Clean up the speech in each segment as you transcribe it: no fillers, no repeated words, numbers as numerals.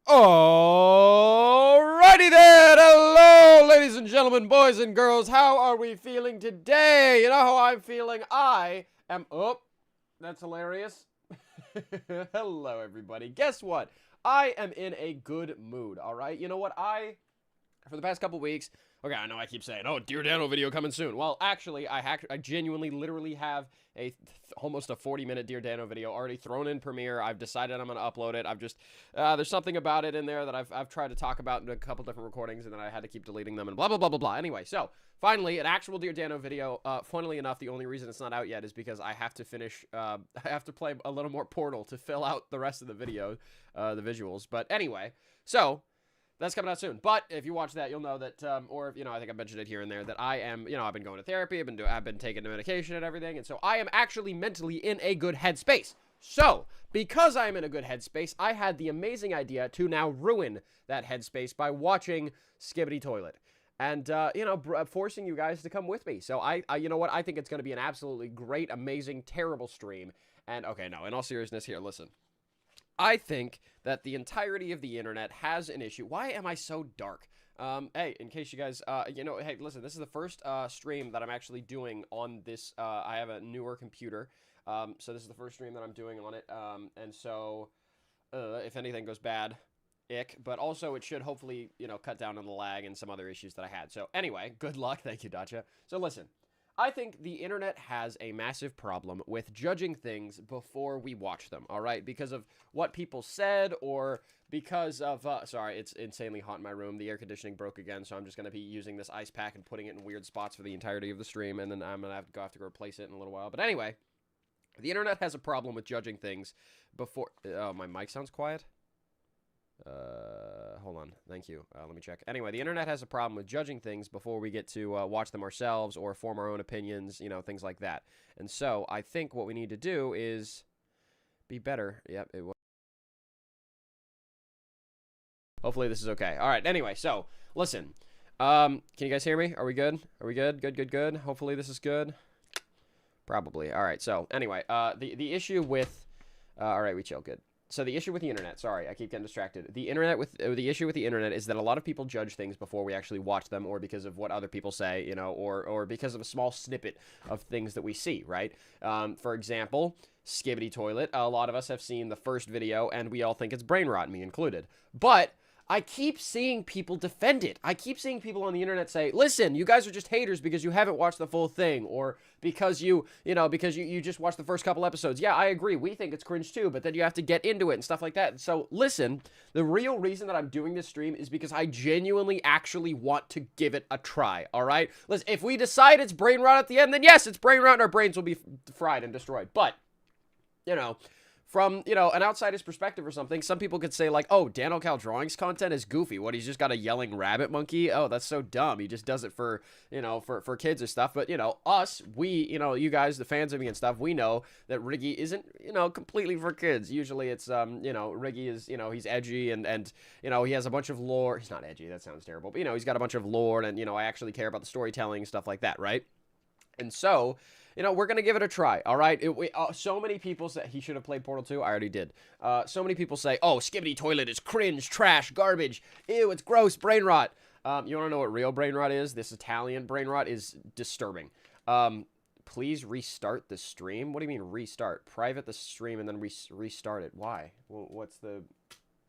Alrighty then, hello ladies and gentlemen, boys and girls, how are we feeling today? You know how I'm feeling? I am, that's hilarious. Hello everybody, guess what? I am in a good mood, alright? You know what, for the past couple weeks, okay, I know I keep saying, oh, Dear Danno video coming soon. Well, actually, I genuinely, literally have almost a 40-minute Dear Danno video already thrown in Premiere. I've decided I'm going to upload it. There's something about it in there that I've tried to talk about in a couple different recordings, and then I had to keep deleting them and blah, blah, blah, blah, blah. Anyway, so, finally, an actual Dear Danno video. Funnily enough, the only reason it's not out yet is because I have to finish, I have to play a little more Portal to fill out the rest of the video, the visuals. But anyway, so that's coming out soon. But if you watch that, you'll know that, or, you know, I think I mentioned it here and there, that I am, you know, I've been going to therapy, I've been taking the medication and everything, and so I am actually mentally in a good headspace. So, because I am in a good headspace, I had the amazing idea to now ruin that headspace by watching Skibidi Toilet. And, you know, forcing you guys to come with me. So you know what, I think it's going to be an absolutely great, amazing, terrible stream. And, okay, no, in all seriousness here, listen. I think that the entirety of the internet has an issue. Why am I so dark? Hey, in case you guys, you know, hey, listen, this is the first stream that I'm actually doing on this. I have a newer computer, so this is the first stream that I'm doing on it. And so, if anything goes bad, ick. But also, it should hopefully, you know, cut down on the lag and some other issues that I had. So anyway, good luck. Thank you, Dacha. So listen. I think the internet has a massive problem with judging things before we watch them, all right? Because of what people said or because of, sorry, it's insanely hot in my room. The air conditioning broke again, so I'm just going to be using this ice pack and putting it in weird spots for the entirety of the stream, and then I'm going to have to go replace it in a little while. But anyway, the internet has a problem with judging things before, oh, my mic sounds quiet? Hold on. Thank you. Let me check. Anyway, the internet has a problem with judging things before we get to watch them ourselves or form our own opinions, you know, things like that. And so I think what we need to do is be better. Yep, it was. Hopefully this is okay. All right. Anyway, so listen. Can you guys hear me? Are we good? Are we good? Good, good, good. Hopefully this is good. Probably. All right. So anyway, the issue with, all right, we chill. Good. So the issue with the internet, sorry, I keep getting distracted. The issue with the internet is that a lot of people judge things before we actually watch them, or because of what other people say, you know, or because of a small snippet of things that we see, right? For example, Skibidi Toilet. A lot of us have seen the first video, and we all think it's brain rot, me included. But I keep seeing people defend it. I keep seeing people on the internet say, listen, you guys are just haters because you haven't watched the full thing, or because you just watched the first couple episodes. Yeah, I agree. We think it's cringe too, but then you have to get into it and stuff like that. So listen, the real reason that I'm doing this stream is because I genuinely actually want to give it a try, all right? Listen, if we decide it's brain rot at the end, then yes, it's brain rot and our brains will be fried and destroyed. But, you know, from, you know, an outsider's perspective or something, some people could say, like, oh, Danno Cal Drawings content is goofy. What, he's just got a yelling rabbit monkey? Oh, that's so dumb. He just does it for, you know, for kids and stuff. But, you know, us, you know, you guys, the fans of me and stuff, we know that Riggy isn't, you know, completely for kids. Usually it's, you know, Riggy is, you know, he's edgy and, you know, he has a bunch of lore. He's not edgy. That sounds terrible. But, you know, he's got a bunch of lore and, you know, I actually care about the storytelling and stuff like that, right? And so, you know, we're going to give it a try, all right? So many people say, he should have played Portal 2. I already did. So many people say, oh, Skibidi Toilet is cringe, trash, garbage. Ew, it's gross, brain rot. You want to know what real brain rot is? This Italian brain rot is disturbing. Please restart the stream? What do you mean restart? Private the stream and then restart it. Why? Well,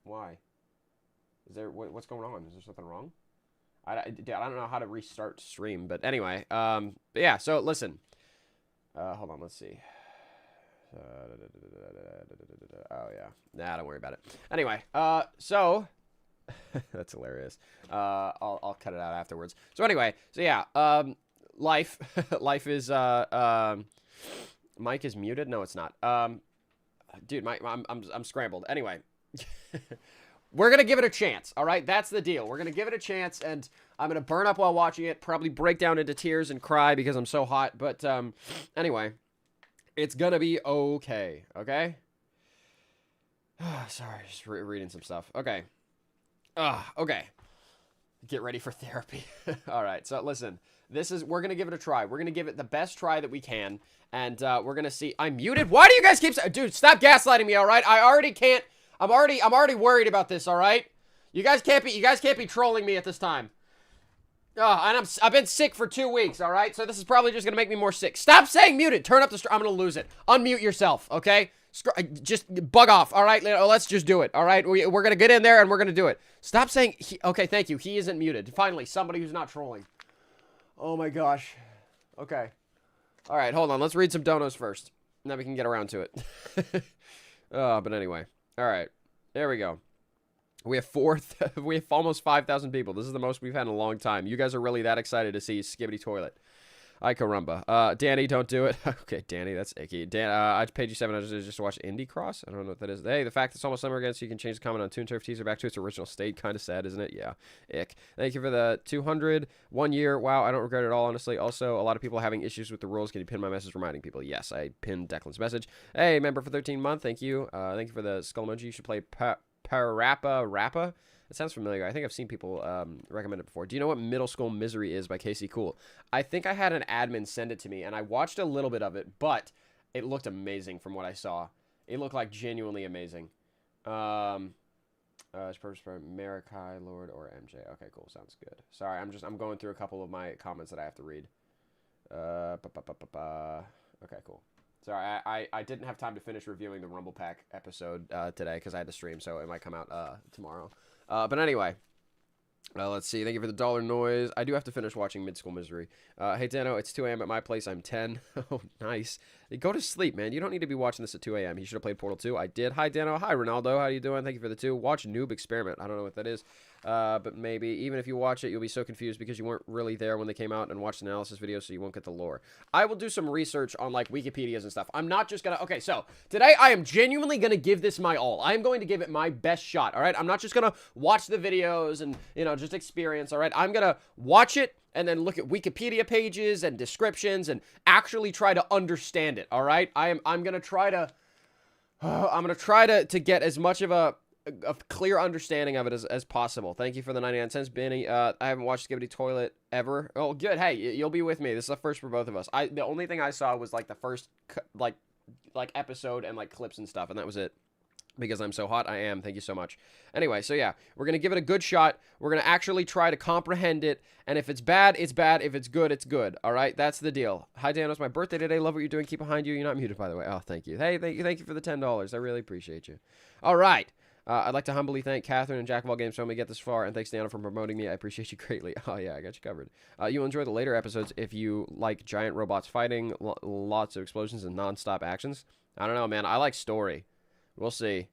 why? Is there, what's going on? Is there something wrong? I don't know how to restart stream, but anyway, but yeah, so listen. Hold on, let's see. Oh, yeah. Nah, don't worry about it. Anyway, so, that's hilarious. I'll cut it out afterwards. So anyway, so yeah, life is, mic is muted? No, it's not. Dude, I'm scrambled. Anyway. We're going to give it a chance, all right? That's the deal. We're going to give it a chance, and I'm going to burn up while watching it, probably break down into tears and cry because I'm so hot. But anyway, it's going to be okay, okay? Sorry, just reading some stuff. Okay. Okay. Get ready for therapy. All right, so listen. We're going to give it a try. We're going to give it the best try that we can, and we're going to see. I'm muted? Why do you guys keep... Dude, stop gaslighting me, all right? I already can't I'm already worried about this, all right? You guys can't be trolling me at this time. Oh, and I've been sick for 2 weeks, all right? So this is probably just going to make me more sick. Stop saying muted. Turn up the I'm going to lose it. Unmute yourself, okay? Just bug off, all right? Let's just do it, all right? We're going to get in there and we're going to do it. Stop saying okay, thank you. He isn't muted. Finally, somebody who's not trolling. Oh my gosh. Okay. All right, hold on. Let's read some donos first. And then we can get around to it. But anyway. All right. There we go. We have we have almost 5,000 people. This is the most we've had in a long time. You guys are really that excited to see Skibidi Toilet. Ay caramba. Danny, don't do it. Okay, Danny, that's icky. Dan, I paid you $700 just to watch Indie Cross. I don't know what that is. Hey, the fact it's almost summer again, so you can change the comment on Toon Turf teaser back to its original state. Kind of sad, isn't it? Yeah. Ick. Thank you for the 200. 1 year. Wow, I don't regret it at all, honestly. Also, a lot of people are having issues with the rules. Can you pin my message reminding people? Yes, I pinned Declan's message. Hey, member for 13 month. Thank you. Thank you for the skull emoji. You should play Parappa. It sounds familiar. I think I've seen people recommend it before. Do you know what Middle School Misery is by Casey Cool? I think I had an admin send it to me, and I watched a little bit of it, but it looked amazing from what I saw. It looked like genuinely amazing. It's purpose for Marikai, Lord, or MJ. Okay, cool. Sounds good. Sorry, I'm going through a couple of my comments that I have to read. Okay, cool. Sorry, I didn't have time to finish reviewing the Rumble Pack episode today because I had to stream, so it might come out tomorrow. But anyway, let's see. Thank you for the dollar noise. I do have to finish watching Mid-School Misery. Hey, Danno, it's 2 a.m. at my place. I'm 10. Oh, nice. Go to sleep, man. You don't need to be watching this at 2 a.m. He should have played Portal 2. I did. Hi, Danno. Hi, Ronaldo. How you doing? Thank you for the 2. Watch Noob Experiment. I don't know what that is. But maybe even if you watch it, you'll be so confused because you weren't really there when they came out and watched analysis videos, so you won't get the lore. I will do some research on, like, Wikipedias and stuff. I'm not just gonna... Okay, so, today I am genuinely gonna give this my all. I am going to give it my best shot, all right? I'm not just gonna watch the videos and, you know, just experience, all right? I'm gonna watch it and then look at Wikipedia pages and descriptions and actually try to understand it, all right? I'm gonna try to... I'm gonna try to get as much of a clear understanding of it as possible. Thank you for the 99 cents, Benny. I haven't watched Skibidi Toilet ever. Oh, good. Hey, you'll be with me. This is the first for both of us. The only thing I saw was, like, the first, like episode and, like, clips and stuff, and that was it. Because I'm so hot, I am. Thank you so much. Anyway, so yeah, we're going to give it a good shot. We're going to actually try to comprehend it. And if it's bad, it's bad. If it's good, it's good. All right? That's the deal. Hi, Dan. It's my birthday today. Love what you're doing. Keep behind you. You're not muted, by the way. Oh, thank you. Hey, thank you for the $10. I really appreciate you. All right. I'd like to humbly thank Catherine and Jack of All Games for helping me get this far. And thanks, Danno, for promoting me. I appreciate you greatly. Oh, yeah, I got you covered. You'll enjoy the later episodes if you like giant robots fighting, lots of explosions, and non-stop actions. I don't know, man. I like story. We'll see.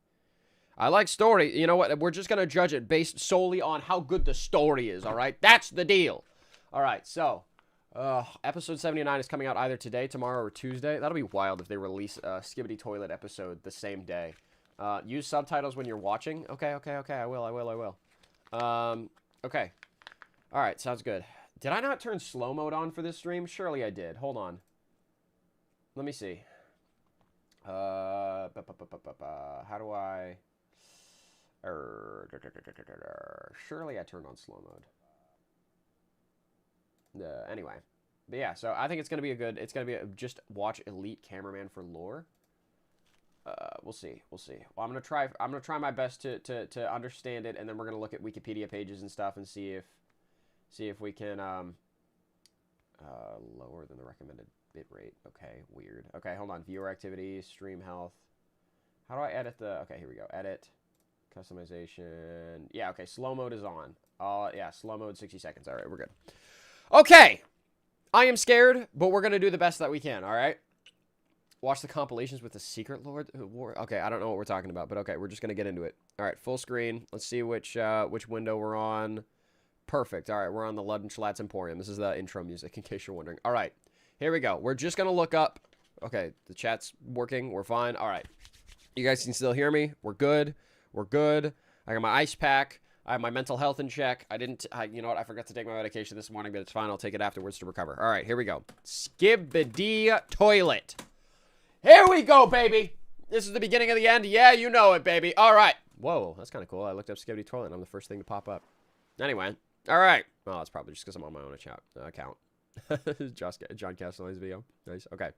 I like story. You know what? We're just going to judge it based solely on how good the story is, all right? That's the deal. All right, so episode 79 is coming out either today, tomorrow, or Tuesday. That'll be wild if they release a Skibidi Toilet episode the same day. Use subtitles when you're watching. Okay. I will. Okay. All right, sounds good. Did I not turn slow mode on for this stream? Surely I did. Hold on. Let me see. How do I... Surely I turned on slow mode. Anyway. But yeah, so I think it's going to be it's going to be just watch Elite Cameraman for lore. We'll see. Well, I'm going to try my best to understand it, and then we're going to look at Wikipedia pages and stuff and see if we can, lower than the recommended bitrate. Okay, weird. Okay, hold on. Viewer activity, stream health. How do I edit okay, here we go. Edit. Customization. Yeah, okay, slow mode is on. Yeah, slow mode 60 seconds. All right, we're good. Okay. I am scared, but we're going to do the best that we can, all right? Watch the compilations with the Secret Lord. Okay, I don't know what we're talking about, but okay, we're just going to get into it. All right, full screen. Let's see which window we're on. Perfect. All right, we're on the Luddenschlatz Emporium. This is the intro music, in case you're wondering. All right, here we go. We're just going to look up. Okay, the chat's working. We're fine. All right. You guys can still hear me. We're good. We're good. I got my ice pack. I have my mental health in check. You know what? I forgot to take my medication this morning, but it's fine. I'll take it afterwards to recover. All right, here we go. Skibidi Toilet. Here we go, baby. This is the beginning of the end. Yeah, you know it, baby. All right. Whoa, that's kind of cool. I looked up Skibidi Toilet, and I'm the first thing to pop up. Anyway. All right. Well, it's probably just because I'm on my own account. John Castellani's video. Nice. Okay.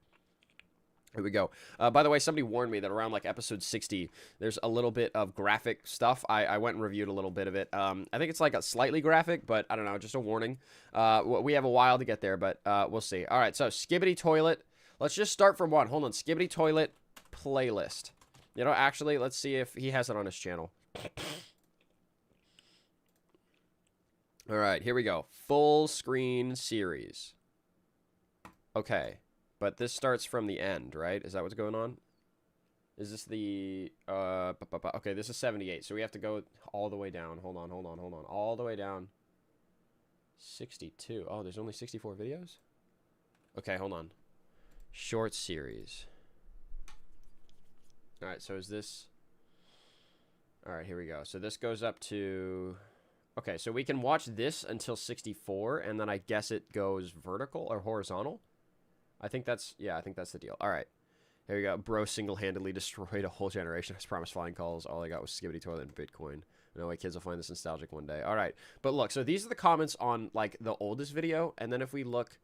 Here we go. By the way, somebody warned me that around like episode 60, there's a little bit of graphic stuff. I went and reviewed a little bit of it. I think it's like a slightly graphic, but I don't know, just a warning. We have a while to get there, but we'll see. All right, so Skibidi Toilet. Let's just start from one. Hold on, Skibidi Toilet playlist. You know, actually, let's see if he has it on his channel. All right, here we go. Full screen series. Okay. But this starts from the end, right? Is that what's going on? Is this the... Okay, this is 78, so we have to go all the way down. Hold on. All the way down. 62. Oh, there's only 64 videos? Okay, hold on. Short series. Alright, so is this... Alright, here we go. So this goes up to... Okay, so we can watch this until 64, and then I guess it goes vertical or horizontal? I think that's the deal. All right. Here we go. Bro single-handedly destroyed a whole generation. I promised flying calls. All I got was Skibidi Toilet and Bitcoin. No way, kids will find this nostalgic one day. All right. But look, so these are the comments on, like, the oldest video. And then if we look...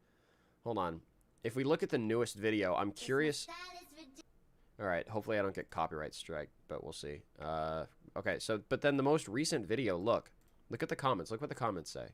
Hold on. If we look at the newest video, I'm curious... All right. Hopefully I don't get copyright strike, but we'll see. Okay, so... But then the most recent video, look. Look at the comments. Look what the comments say.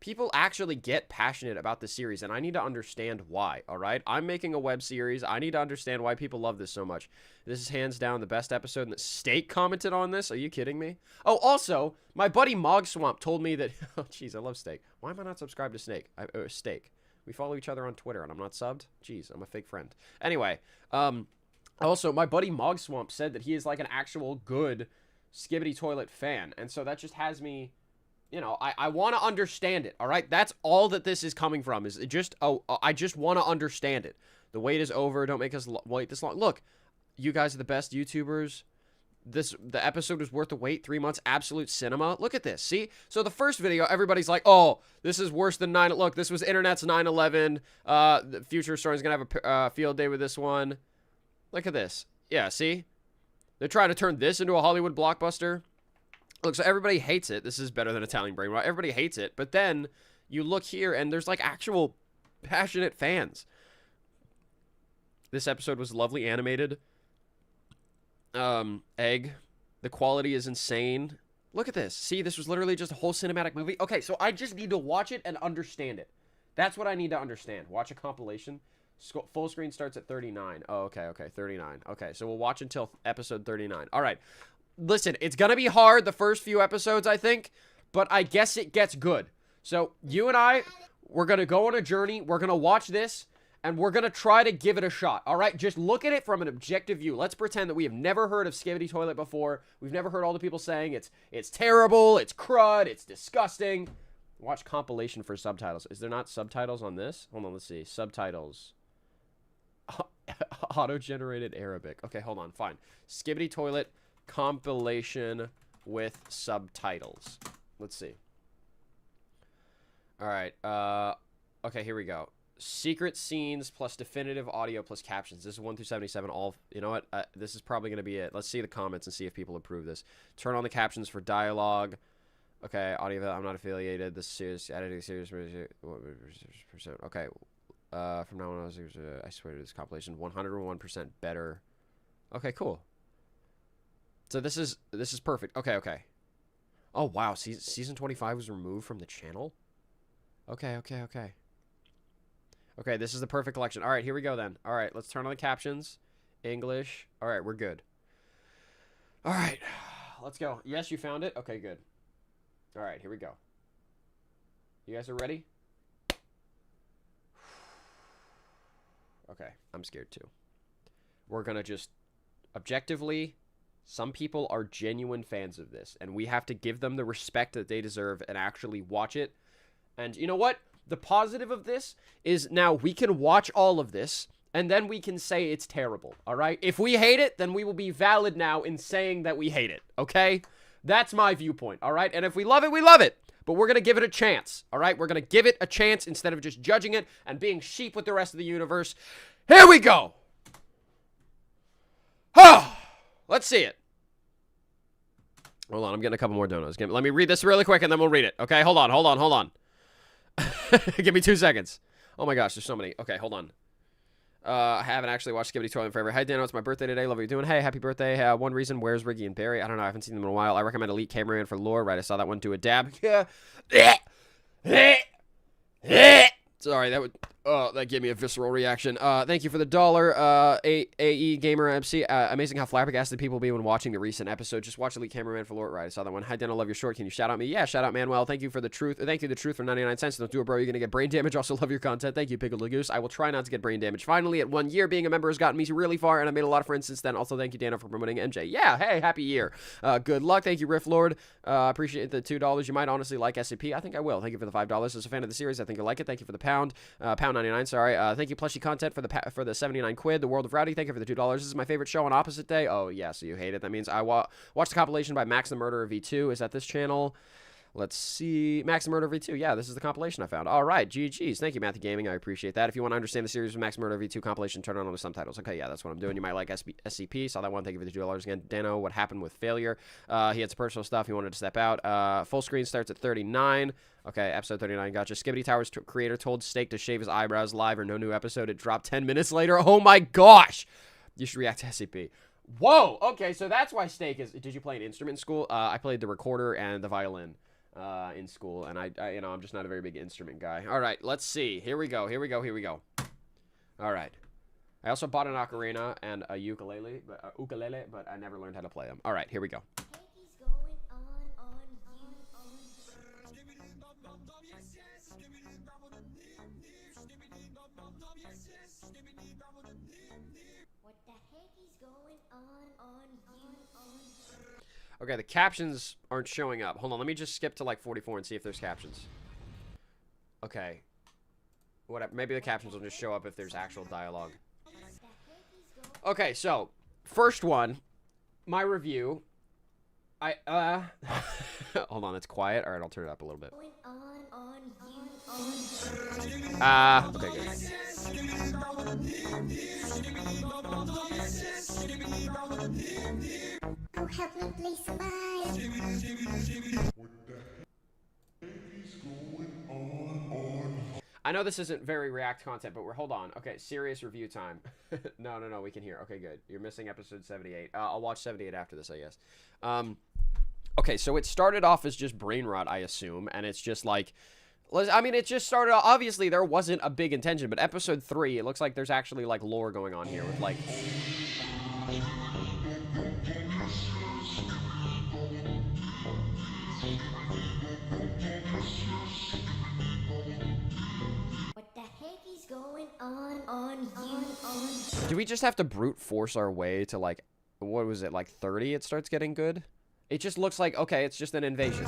People actually get passionate about the series, and I need to understand why, all right? I'm making a web series. I need to understand why people love this so much. This is hands down the best episode, and Steak commented on this. Are you kidding me? Oh, also, my buddy Mogswamp told me that... Oh, jeez, I love Steak. Why am I not subscribed to Steak? We follow each other on Twitter, and I'm not subbed? Jeez, I'm a fake friend. Anyway, also, my buddy Mogswamp said that he is like an actual good Skibidi Toilet fan, and so that just has me... You know, I want to understand it, all right? That's all that this is coming from, is it just, I just want to understand it. The wait is over. Don't make us wait this long. Look, you guys are the best YouTubers. The episode was worth the wait. 3 months, absolute cinema. Look at this, see? So the first video, everybody's like, oh, this is worse than 9. Look, this was internet's 9/11. The future historian's going to have a field day with this one. Look at this. Yeah, see? They're trying to turn this into a Hollywood blockbuster. Look, so everybody hates it. This is better than Italian Brain Rot. Everybody hates it. But then you look here, and there's, like, actual passionate fans. This episode was lovely animated. Egg. The quality is insane. Look at this. See, this was literally just a whole cinematic movie. Okay, so I just need to watch it and understand it. That's what I need to understand. Watch a compilation. Full screen starts at 39. Oh, okay, 39. Okay, so we'll watch until episode 39. All right. Listen, it's going to be hard the first few episodes, I think, but I guess it gets good. So you and I, we're going to go on a journey. We're going to watch this, and we're going to try to give it a shot, all right? Just look at it from an objective view. Let's pretend that we have never heard of Skibidi Toilet before. We've never heard all the people saying it's terrible, it's crud, it's disgusting. Watch compilation for subtitles. Is there not subtitles on this? Hold on, let's see. Subtitles. Auto-generated Arabic. Okay, hold on, fine. Skibidi Toilet compilation with subtitles. Let's see. All right. Okay, here we go. Secret scenes plus definitive audio plus captions. This is 1 through 77. All, you know what? This is probably going to be it. Let's see the comments and see if people approve this. Turn on the captions for dialogue. Okay, audio. I'm not affiliated. This series editing series. Okay. From now on, I swear to this compilation. 101% better. Okay, cool. So this is perfect. Okay. Oh, wow. Season 25 was removed from the channel? Okay. Okay, this is the perfect collection. All right, here we go then. All right, let's turn on the captions. English. All right, we're good. All right, let's go. Yes, you found it? Okay, good. All right, here we go. You guys are ready? Okay, I'm scared too. We're going to just objectively... Some people are genuine fans of this, and we have to give them the respect that they deserve and actually watch it. And you know what? The positive of this is now we can watch all of this, and then we can say it's terrible, all right? If we hate it, then we will be valid now in saying that we hate it, okay? That's my viewpoint, all right? And if we love it, we love it. But we're going to give it a chance, all right? We're going to give it a chance instead of just judging it and being sheep with the rest of the universe. Here we go! Let's see it. Hold on, I'm getting a couple more donuts. Let me read this really quick, and then we'll read it. Okay, hold on. Give me 2 seconds. Oh my gosh, there's so many. Okay, hold on. I haven't actually watched Skibidi Toilet in forever. Hi, Danno. It's my birthday today. Love what you're doing. Hey, happy birthday. One reason, where's Riggy and Barry? I don't know. I haven't seen them in a while. I recommend Elite Cameraman for lore. Right, I saw that one do a dab. Sorry, that gave me a visceral reaction. Thank you for the $1. AE Gamer MC. Amazing how flabbergasted people will be when watching the recent episode. Just watch Elite Cameraman for lore. Right, I saw that one. Hi, Danno. Love your short. Can you shout out me? Yeah, shout out Manuel. Thank you for the truth. Thank you, the truth, for 99 cents. Don't do it, bro. You're gonna get brain damage. Also, love your content. Thank you, Pickle Goose. I will try not to get brain damage. Finally, at 1 year, being a member has gotten me really far, and I made a lot of friends since then. Also, thank you, Danno, for promoting MJ. Yeah, hey, happy year. Good luck. Thank you, Riff Lord. Appreciate the $2. You might honestly like SCP. I think I will. Thank you for the $5. As a fan of the series, I think you'll like it. Thank you for the pound. Pound 99, sorry. Thank you, Plushy Content, for the 79 quid. The World of Rowdy, thank you for the $2. This is my favorite show on Opposite Day. Oh, yeah, so you hate it. That means I watched the compilation by Max the Murderer V2. Is that this channel? Let's see. Max the Murderer V2. Yeah, this is the compilation I found. All right, GG's. Thank you, Matthew Gaming. I appreciate that. If you want to understand the series of Max the Murderer V2 compilation, turn on the subtitles. Okay, yeah, that's what I'm doing. You might like SCP. Saw that one. Thank you for the $2 again. Danno, what happened with failure? He had some personal stuff. He wanted to step out. Full screen starts at 39. Okay, episode 39. Gotcha. Skibidi Tower's creator told Steak to shave his eyebrows live or no new episode. It dropped 10 minutes later. Oh my gosh! You should react to SCP. Whoa! Okay, so that's why Steak is... Did you play an instrument in school? I played the recorder and the violin in school, and I you know, I'm just not a very big instrument guy. All right, let's see. Here we go. All right. I also bought an ocarina and a ukulele, but I never learned how to play them. All right, here we go. Okay, the captions aren't showing up. Hold on, let me just skip to like 44 and see if there's captions. Okay. Whatever. Maybe the captions will just show up if there's actual dialogue. Okay, so first one, my review. Hold on, it's quiet. All right, I'll turn it up a little bit. Okay, good. Oh, help me, please, somebody. I know this isn't very React content, but hold on. Okay, serious review time. No, we can hear. Okay, good. You're missing episode 78. I'll watch 78 after this, I guess. Okay, so it started off as just brain rot, I assume, and it's just like... I mean, it just started off... Obviously, there wasn't a big intention, but episode 3, it looks like there's actually, like, lore going on here with, like... Do we just have to brute force our way to, like, what was it, like 30 it starts getting good? It just looks like, okay, it's just an invasion.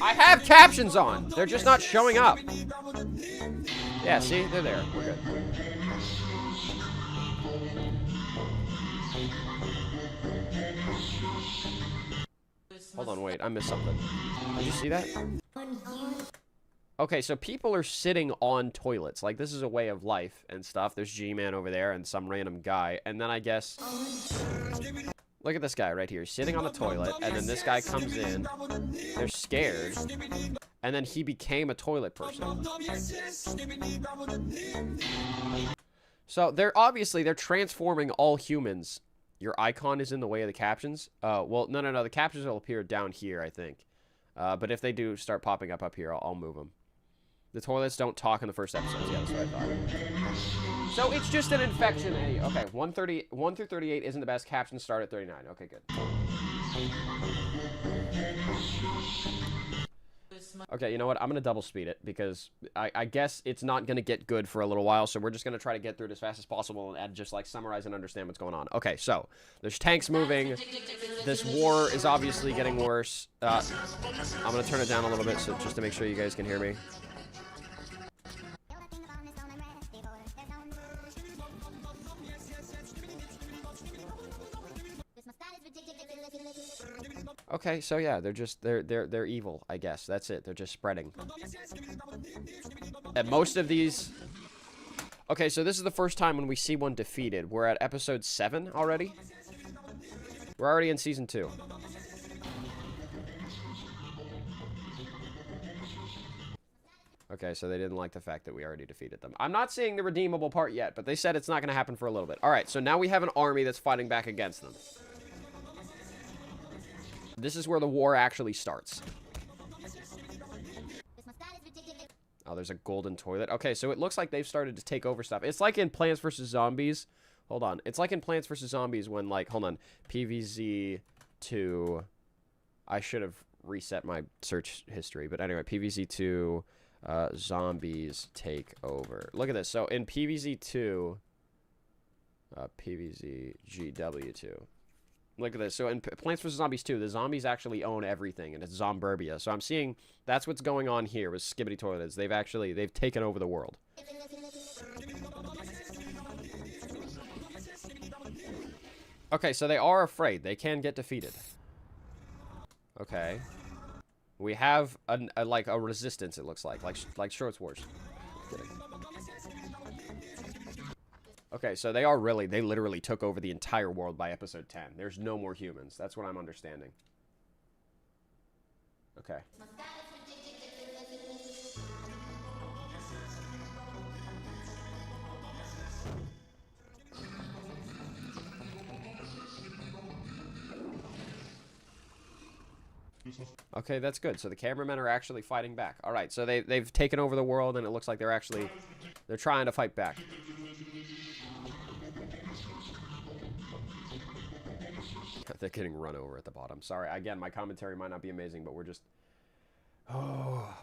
I have captions on! They're just not showing up. Yeah, see? They're there. We're good. Hold on, wait. I missed something. Did you see that? Okay, so people are sitting on toilets. Like, this is a way of life and stuff. There's G-Man over there and some random guy. And then I guess... Look at this guy right here. Sitting on a toilet. And then this guy comes in. They're scared. And then he became a toilet person. So, they're transforming all humans. Your icon is in the way of the captions. Well, no. The captions will appear down here, I think. But if they do start popping up here, I'll move them. The toilets don't talk in the first episodes. Yeah, that's what I thought. So it's just an infection. Okay, 1 through 38 isn't the best. Captions start at 39. Okay, good. Okay, you know what? I'm going to double speed it because I guess it's not going to get good for a little while. So we're just going to try to get through it as fast as possible and just like summarize and understand what's going on. Okay, so there's tanks moving. This war is obviously getting worse. I'm going to turn it down a little bit so just to make sure you guys can hear me. Okay, so yeah, they're evil, I guess. That's it. They're just spreading. And most of these... Okay, so this is the first time when we see one defeated. We're at episode 7 already. We're already in season 2. Okay, so they didn't like the fact that we already defeated them. I'm not seeing the redeemable part yet, but they said it's not going to happen for a little bit. All right, so now we have an army that's fighting back against them. This is where the war actually starts. Oh, there's a golden toilet. Okay, so it looks like they've started to take over stuff. It's like in Plants vs. Zombies. Hold on. It's like in Plants vs. Zombies when, like, hold on. PVZ2. I should have reset my search history. But anyway, PVZ2, zombies take over. Look at this. So in PVZ2, PVZGW2. Look at this. So in Plants vs. Zombies 2, the zombies actually own everything, and it's Zomburbia. So I'm seeing that's what's going on here with Skibidi Toilets. They've taken over the world. Okay, so they are afraid. They can get defeated. Okay. We have like a resistance, it looks like Shorts Wars. Kidding. Okay, so they literally took over the entire world by episode 10. There's no more humans. That's what I'm understanding. Okay. Okay, that's good. So the cameramen are actually fighting back. All right, so they've taken over the world, and it looks like they're trying to fight back. They're getting run over at the bottom. Sorry, again, my commentary might not be amazing, but we're just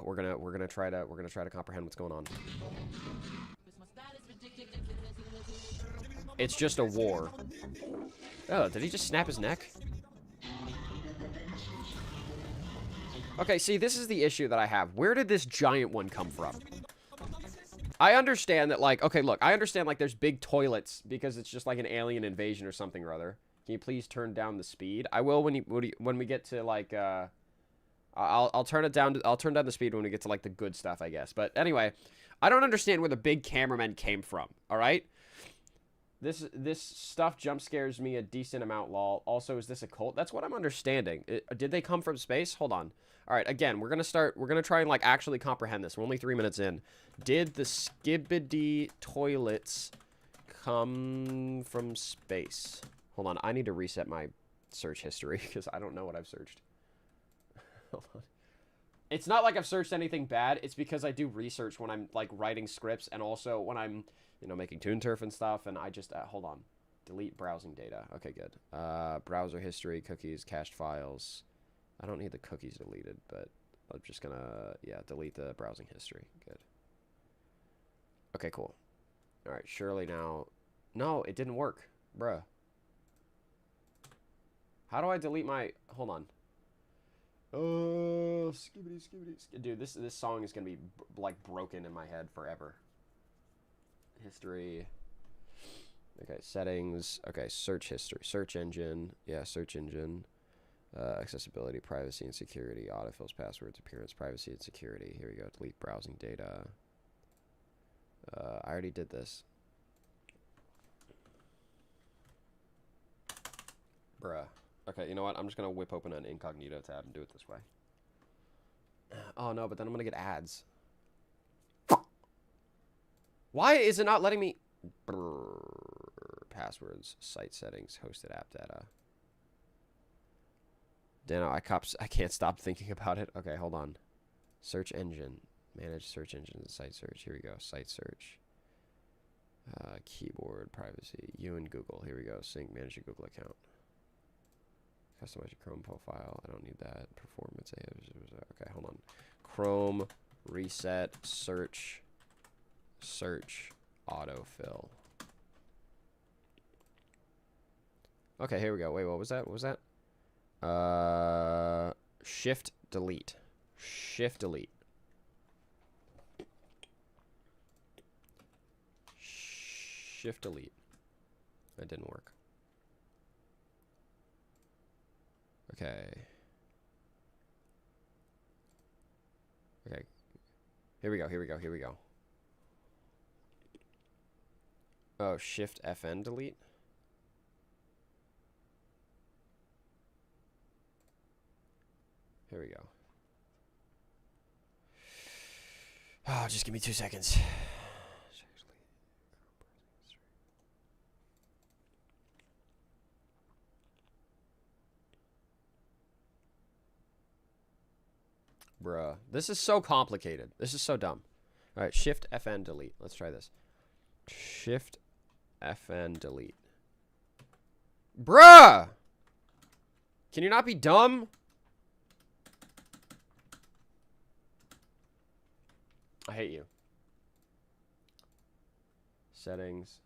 we're gonna try to comprehend what's going on. It's just a war. Oh, did he just snap his neck? Okay, see, this is the issue that I have. Where did this giant one come from? I understand that, like, okay, look, I understand, like, there's big toilets because it's just like an alien invasion or something or other. Can you please turn down the speed? I will when we get to, like, I'll turn it down. I'll turn down the speed when we get to, like, the good stuff, I guess. But anyway, I don't understand where the big cameramen came from, all right? This stuff jump scares me a decent amount, lol. Also, is this a cult? That's what I'm understanding. Did they come from space? Hold on. All right, again, we're going to try and, like, actually comprehend this. We're only 3 minutes in. Did the Skibidi toilets come from space? Hold on, I need to reset my search history because I don't know what I've searched. Hold on. It's not like I've searched anything bad. It's because I do research when I'm, like, writing scripts and also when I'm, you know, making Toon Turf and stuff. And I just, hold on. Delete browsing data. Okay, good. Browser history, cookies, cached files. I don't need the cookies deleted, but I'm just gonna, yeah, delete the browsing history. Good. Okay, cool. All right, surely now. No, it didn't work. Bruh. How do I delete my... Hold on. Skibidi. Dude, this song is gonna be, like, broken in my head forever. History. Okay, settings. Okay, search history. Search engine. Yeah, search engine. Accessibility, privacy, and security. Autofills, passwords, appearance, privacy, and security. Here we go. Delete browsing data. I already did this. Bruh. Okay, you know what? I'm just going to whip open an incognito tab and do it this way. Oh, no, but then I'm going to get ads. Why is it not letting me... Passwords, site settings, hosted app data. Danno, I can't stop thinking about it. Okay, hold on. Search engine. Manage search engine and site search. Here we go. Site search. Keyboard, privacy. You and Google. Here we go. Sync, manage your Google account. Customize your Chrome profile. I don't need that. Performance. Okay, hold on. Chrome, reset, search, autofill. Okay, here we go. Wait, what was that? What was that? Shift delete. Shift delete. Shift delete. That didn't work. Okay. Okay. Here we go. Oh, Shift FN delete. Here we go. Oh, just give me 2 seconds. Bruh. This is so complicated. This is so dumb. Alright, Shift FN delete. Let's try this. Shift FN delete. Bruh! Can you not be dumb? I hate you. Settings.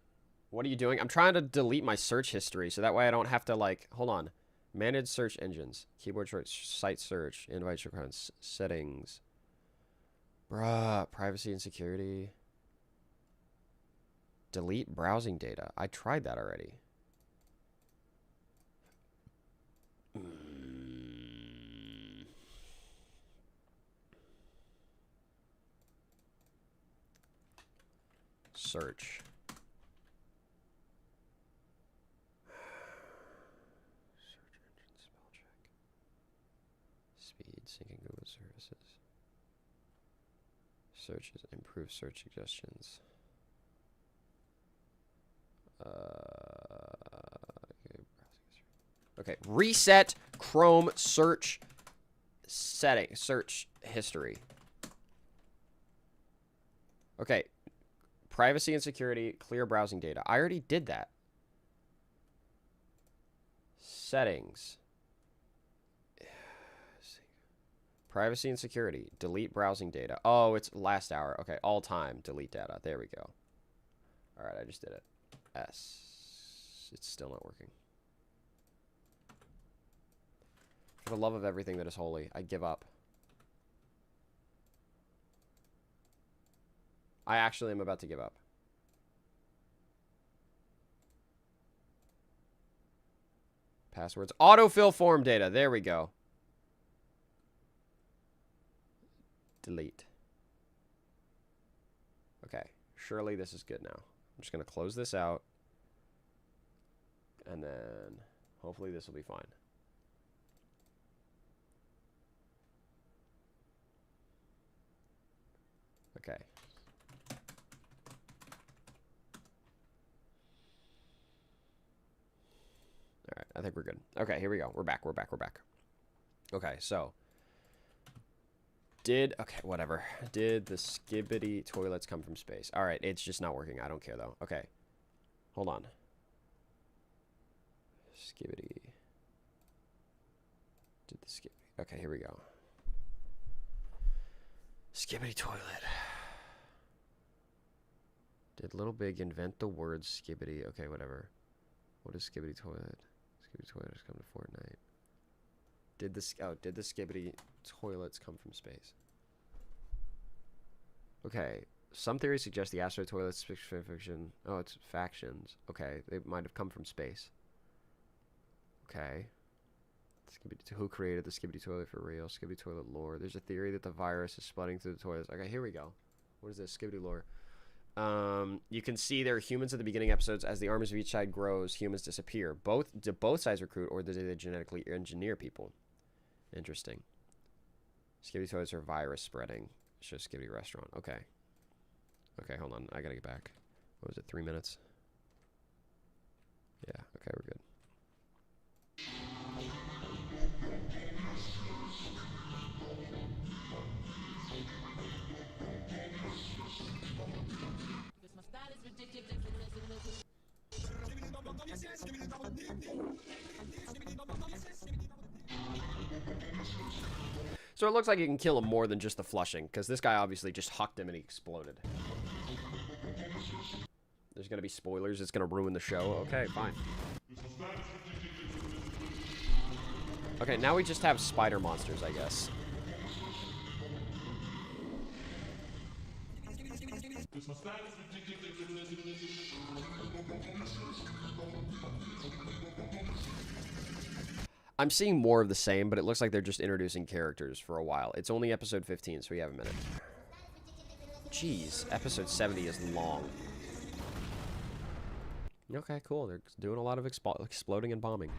What are you doing? I'm trying to delete my search history so that way I don't have to, like, hold on. Manage search engines. Keyboard short site search. Invite requirements. Settings. Bruh. Privacy and security. Delete browsing data. I tried that already. Search. Search engine spell check. Speed syncing Google services. Searches. Improve search suggestions. Okay, reset Chrome search setting, search history. Okay, privacy and security, clear browsing data. I already did that. Settings. Privacy and security, delete browsing data. Oh, it's last hour. Okay, all time, delete data. There we go. All right, I just did it. S. It's still not working. For the love of everything that is holy, I give up. I actually am about to give up. Passwords. Autofill form data. There we go. Delete. Okay. Surely this is good now. I'm just going to close this out. And then hopefully this will be fine. Okay. All right, I think we're good. Okay, here we go. We're back. Okay, so okay, whatever. Did the Skibidi toilets come from space? All right, it's just not working. I don't care though. Okay. Hold on. Skibidi. Did the Skibidi. Okay, here we go. Skibidi toilet. Did Little Big invent the word Skibidi? Okay, whatever. What is Skibidi toilet? Skibidi toilets come to Fortnite. Did the Skibidi toilets come from space? Okay. Some theories suggest the asteroid toilets fiction. Oh, it's factions. Okay, they might have come from space. Okay. Who created the Skibidi toilet for real? Skibidi toilet lore. There's a theory that the virus is spreading through the toilets. Okay, here we go. What is this? Skibidi lore. You can see there are humans at the beginning episodes. As the armies of each side grows, humans disappear. Do both sides recruit, or do they genetically engineer people? Interesting. Skibidi toilets are virus spreading. It's just Skibidi restaurant. Okay. Okay, hold on. I gotta get back. What was it? 3 minutes? Yeah. Okay, we're good. So it looks like you can kill him more than just the flushing, because this guy obviously just hucked him and he exploded. There's going to be spoilers. It's going to ruin the show. Okay, fine. Okay, now we just have spider monsters, I guess. I'm seeing more of the same, but it looks like they're just introducing characters for a while. It's only episode 15, so we have a minute. Jeez, episode 70 is long. Okay, cool. They're doing a lot of exploding and bombing.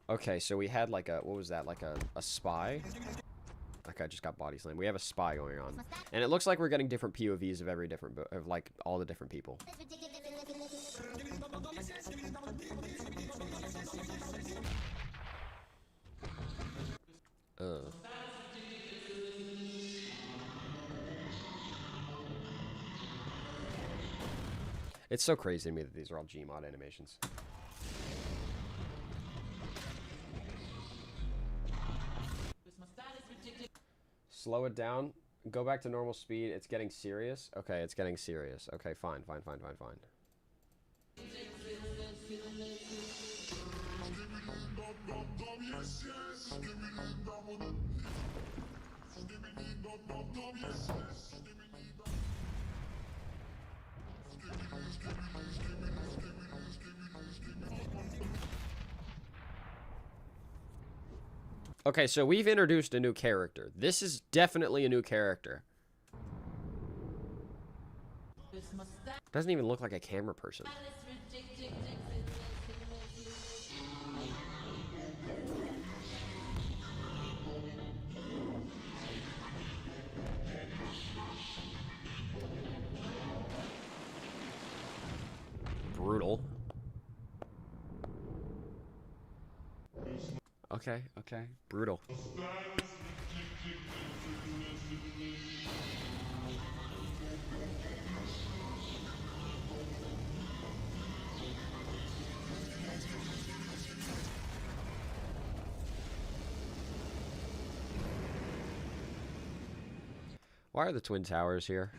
Okay, so we had like a, what was that? Like a spy? Okay, I just got body slam. We have a spy going on. And it looks like we're getting different POVs of every different, of like all the different people. It's so crazy to me that these are all Gmod animations. Slow it down. Go back to normal speed. It's getting serious. Okay, it's getting serious. Okay, fine. Okay, so we've introduced a new character. This is definitely a new character. Doesn't even look like a camera person. Brutal. Okay. Brutal. Why are the Twin Towers here?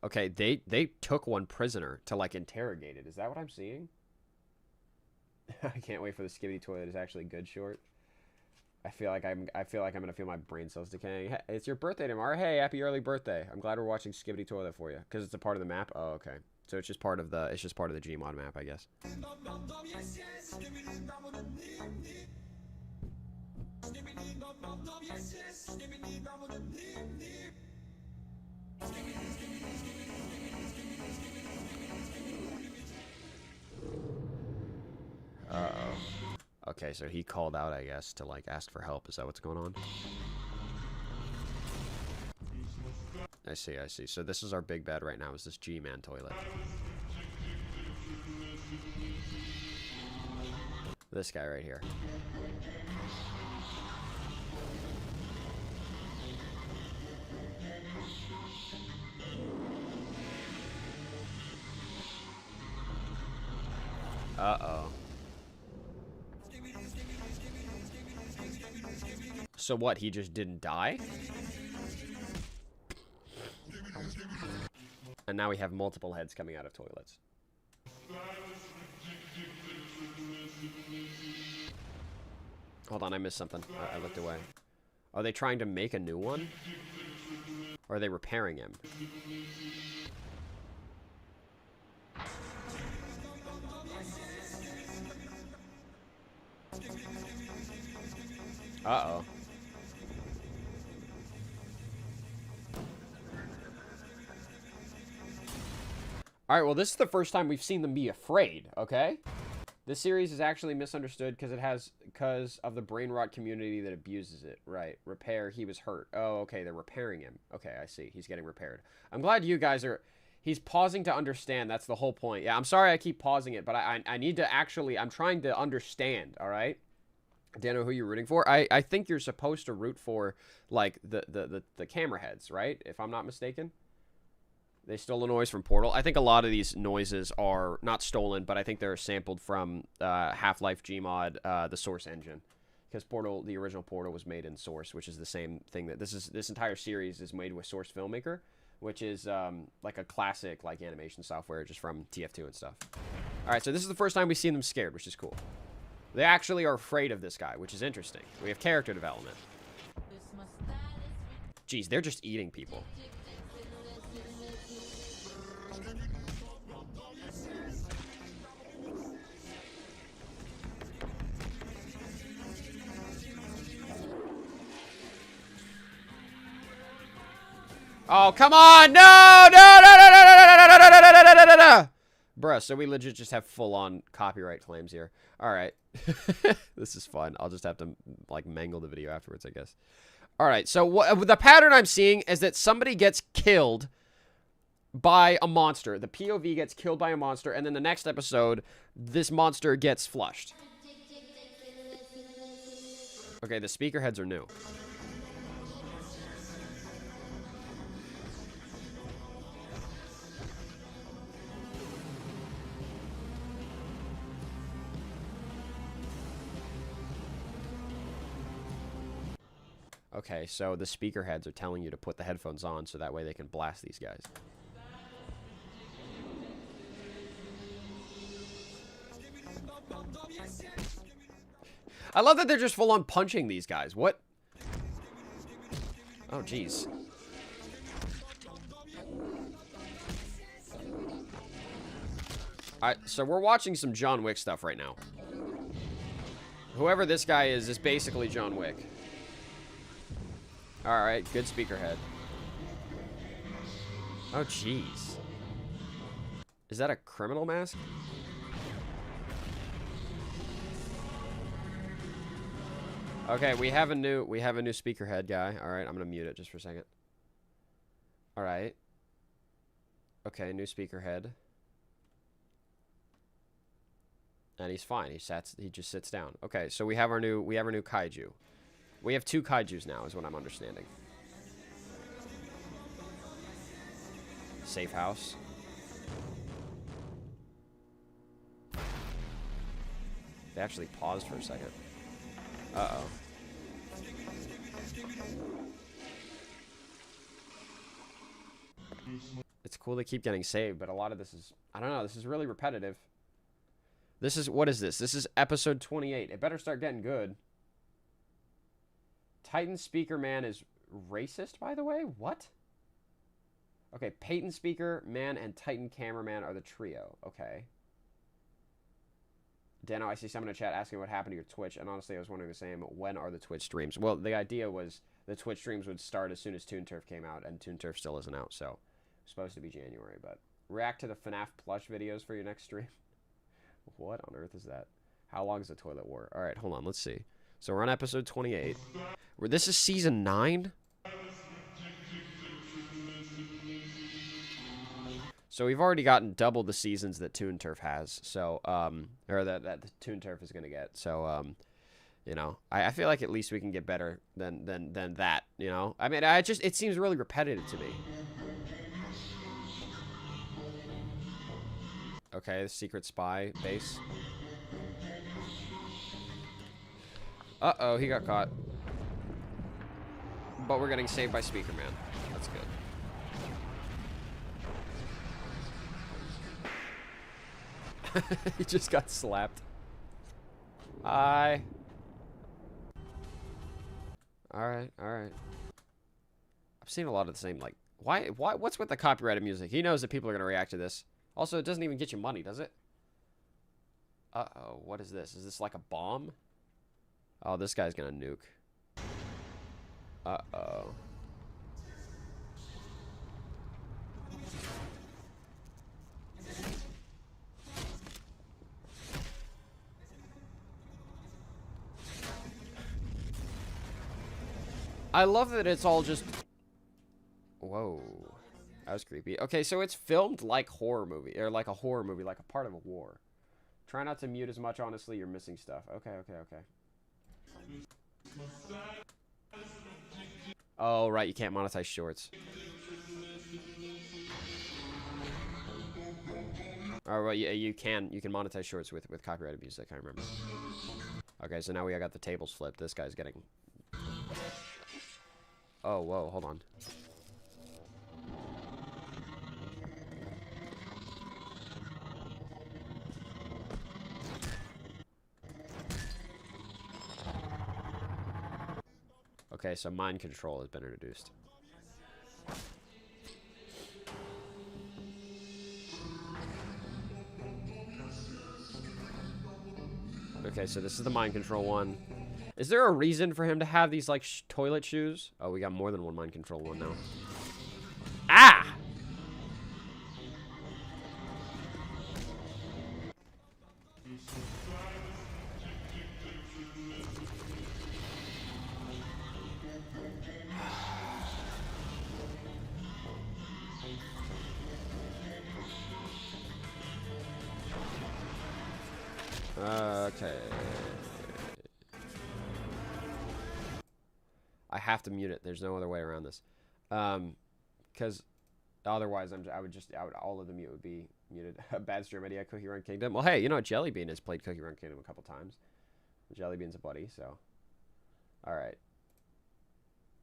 Okay, they took one prisoner to like interrogate it. Is that what I'm seeing? I can't wait for the Skibidi toilet is actually good short. I feel like I'm gonna feel my brain cells decaying. Hey, it's your birthday tomorrow. Hey, happy early birthday. I'm glad we're watching Skibidi toilet for you because it's a part of the map. Oh, okay. So it's just part of the Gmod map, I guess. Uh-oh. Okay, so he called out, I guess, to like ask for help. Is that what's going on? I see. So this is our big bad right now, is this G-Man toilet. This guy right here. Uh-oh. So what, he just didn't die? And now we have multiple heads coming out of toilets. Hold on, I missed something. I looked away. Are they trying to make a new one? Or are they repairing him? Uh-oh. Alright, well, this is the first time we've seen them be afraid, okay? This series is actually misunderstood because of the brain rot community that abuses it. Right. Repair, he was hurt. Oh, okay, they're repairing him. Okay, I see. He's getting repaired. I'm glad you guys are... He's pausing to understand. That's the whole point. Yeah, I'm sorry I keep pausing it, but I need to actually... I'm trying to understand, alright? Danno, who you're rooting for? I think you're supposed to root for, like, the camera heads, right? If I'm not mistaken. They stole a noise from Portal. I think a lot of these noises are not stolen, but I think they're sampled from Half-Life Gmod, the Source engine. Because Portal, the original Portal was made in Source, which is the same thing that... This entire series is made with Source Filmmaker, which is like a classic like animation software just from TF2 and stuff. Alright, so this is the first time we've seen them scared, which is cool. They actually are afraid of this guy, which is interesting. We have character development. Jeez, they're just eating people. Oh, come on! No! No! No! No! No! No! No! No! Bruh, so we legit just have full-on copyright claims here. All right. This is fun. I'll just have to, like, mangle the video afterwards, I guess. All right, so the pattern I'm seeing is that somebody gets killed by a monster. The POV gets killed by a monster, and then the next episode, this monster gets flushed. Okay, the speaker heads are new. Okay, so the speaker heads are telling you to put the headphones on so that way they can blast these guys. I love that they're just full on punching these guys. What? Oh, jeez. Alright, so we're watching some John Wick stuff right now. Whoever this guy is basically John Wick. Alright, good speaker head. Oh, jeez. Is that a criminal mask? Okay, we have a new speaker head guy. Alright, I'm gonna mute it just for a second. Alright. Okay, new speaker head. And he's fine. He just sits down. Okay, so we have our new kaiju. We have 2 kaijus now, is what I'm understanding. Safe house. They actually paused for a second. Uh-oh. It's cool they keep getting saved, but a lot of this is... I don't know, this is really repetitive. What is this? This is episode 28. It better start getting good. Titan Speaker Man is racist, by the way? What? Okay, Peyton Speaker Man and Titan Cameraman are the trio. Okay. Danno, I see someone in the chat asking what happened to your Twitch, and honestly, I was wondering the same. When are the Twitch streams? Well, the idea was the Twitch streams would start as soon as Toon Turf came out, and Toon Turf still isn't out, so it's supposed to be January, but react to the FNAF plush videos for your next stream. What on earth is that? How long is the toilet war? All right, hold on, let's see. So we're on episode 28. This is season 9? So we've already gotten double the seasons that Toon Turf has. So, or that Toon Turf is going to get. So, you know, I feel like at least we can get better than that, you know? I mean, it seems really repetitive to me. Okay, the secret spy base. Uh-oh, he got caught. But we're getting saved by Speaker Man. That's good. He just got slapped. Hi. Alright, alright. I've seen a lot of the same, like, what's with the copyrighted music? He knows that people are going to react to this. Also, it doesn't even get you money, does it? Uh-oh, what is this? Is this like a bomb? Oh, this guy's gonna nuke. Uh-oh. I love that it's all just... Whoa. That was creepy. Okay, so it's filmed like horror movie, or like a horror movie, like a part of a war. Try not to mute as much, honestly, you're missing stuff. Okay, okay, okay. Oh, right, you can't monetize shorts. Oh, right, yeah, you can monetize shorts with copyrighted music, I remember. Okay, so now we got the tables flipped. This guy's getting... Oh, whoa, hold on. Okay, so mind control has been introduced. Okay, so this is the mind control one. Is there a reason for him to have these, like, toilet shoes? Oh, we got more than one mind control one now. Ah! Okay. I have to mute it. There's no other way around this. Because otherwise all of the mute would be muted. A bad stream idea, Cookie Run Kingdom. Well, hey, you know, Jellybean has played Cookie Run Kingdom a couple times. Jellybean's a buddy, so. Alright.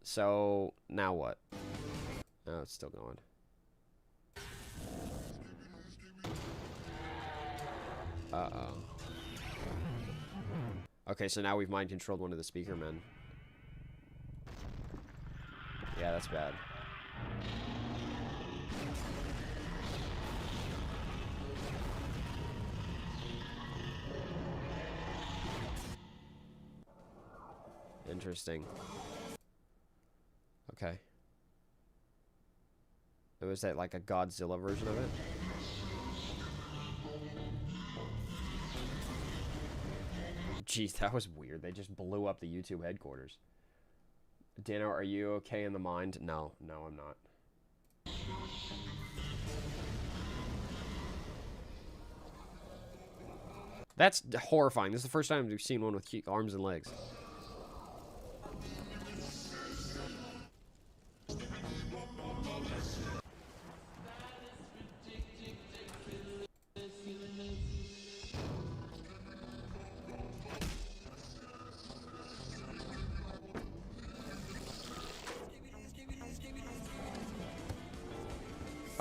So, now what? Oh, it's still going. Uh-oh. Okay, so now we've mind-controlled one of the speaker men. Yeah, that's bad. Interesting. Okay. Was that like a Godzilla version of it? Jeez, that was weird. They just blew up the YouTube headquarters. Danno, are you okay in the mind? No, I'm not. That's horrifying. This is the first time we've seen one with arms and legs.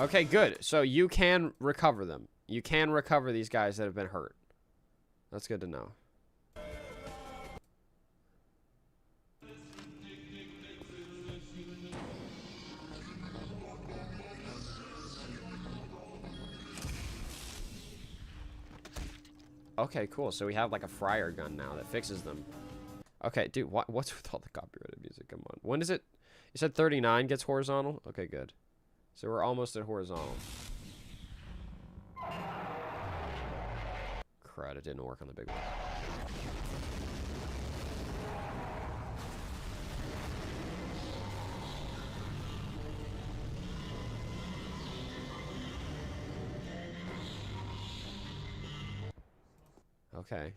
Okay, good. So you can recover them. You can recover these guys that have been hurt. That's good to know. Okay, cool. So we have like a fryer gun now that fixes them. Okay, dude, what's with all the copyrighted music? Come on. When is it? You said 39 gets horizontal? Okay, good. So we're almost at horizontal. Crud, it didn't work on the big one. Okay.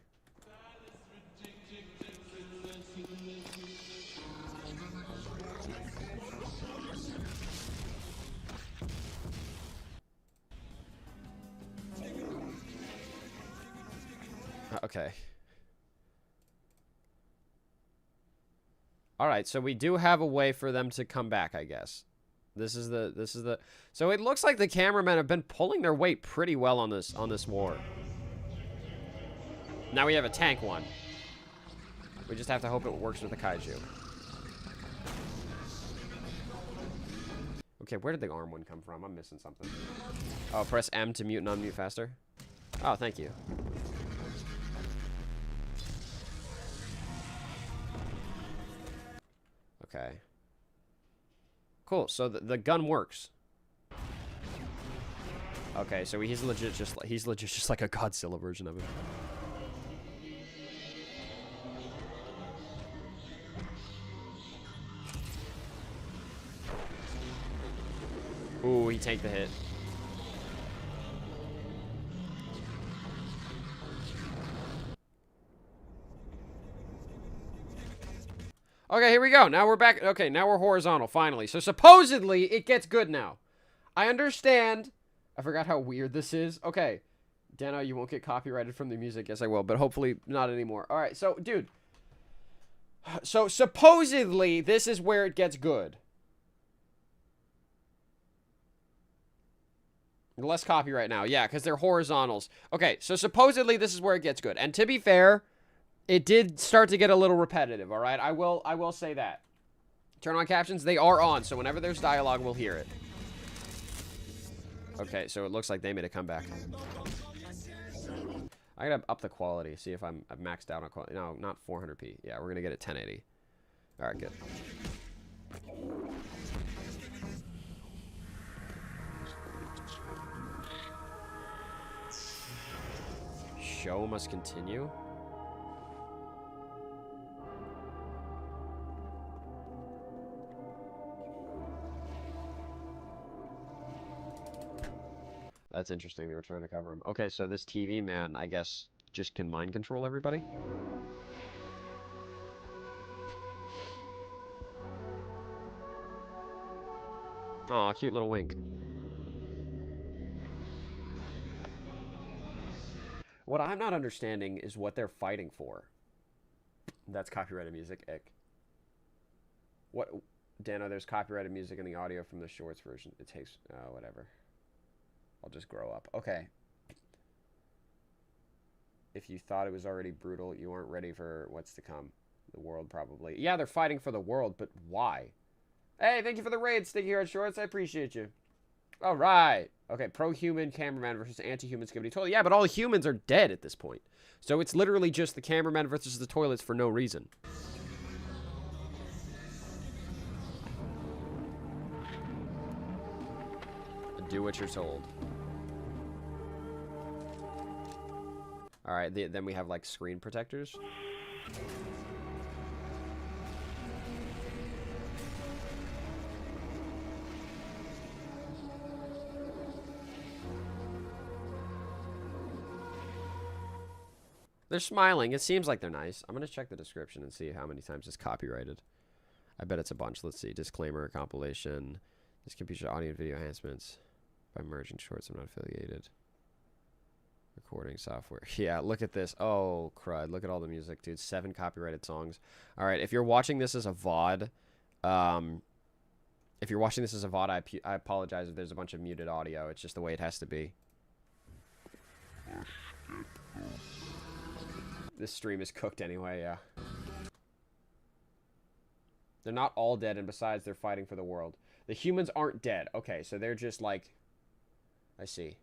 Okay. All right, so we do have a way for them to come back, I guess. This is the So it looks like the cameramen have been pulling their weight pretty well on this war. Now we have a tank one. We just have to hope it works with the kaiju. Okay, where did the arm one come from? I'm missing something. Oh, press M to mute and unmute faster. Oh, thank you. Okay. Cool. So the gun works. Okay, so he's legit just like a Godzilla version of it. Ooh, he tanked the hit. Okay, here we go. Now we're back. Okay, now we're horizontal, finally. So supposedly, it gets good now. I understand. I forgot how weird this is. Okay. Danno, you won't get copyrighted from the music. Yes, I will, but hopefully not anymore. All right, so, dude. So supposedly, this is where it gets good. Less copyright now. Yeah, because they're horizontals. Okay, so supposedly, this is where it gets good. And to be fair, it did start to get a little repetitive, all right? I will say that. Turn on captions. They are on, so whenever there's dialogue, we'll hear it. Okay, so it looks like they made a comeback. I gotta up the quality, see if I've maxed out on quality. No, not 400p. Yeah, we're gonna get it 1080. All right, good. Show must continue. That's interesting. They were trying to cover him. Okay, so this TV man, I guess, just can mind control everybody. Aw, cute little wink. What I'm not understanding is what they're fighting for. That's copyrighted music, ick. What, Danno, there's copyrighted music in the audio from the shorts version. It takes, whatever. I'll just grow up. Okay. If you thought it was already brutal, you aren't ready for what's to come. The world, probably. Yeah, they're fighting for the world, but why? Hey, thank you for the raid, Sticky Hard Shorts. I appreciate you. All right. Okay, pro-human cameraman versus anti-human Skibidi toilet. Yeah, but all humans are dead at this point. So it's literally just the cameraman versus the toilets for no reason. Do what you're told. Alright, then we have, like, screen protectors. They're smiling. It seems like they're nice. I'm gonna check the description and see how many times it's copyrighted. I bet it's a bunch. Let's see. Disclaimer, compilation. This computer audio and video enhancements by merging shorts. I'm not affiliated. Recording software. Yeah, look at this. Oh, crud. Look at all the music, dude. 7 copyrighted songs. All right, if you're watching this as a VOD, I apologize if there's a bunch of muted audio. It's just the way it has to be. This stream is cooked anyway, yeah. They're not all dead, and besides, they're fighting for the world. The humans aren't dead. Okay, so they're just like... I see.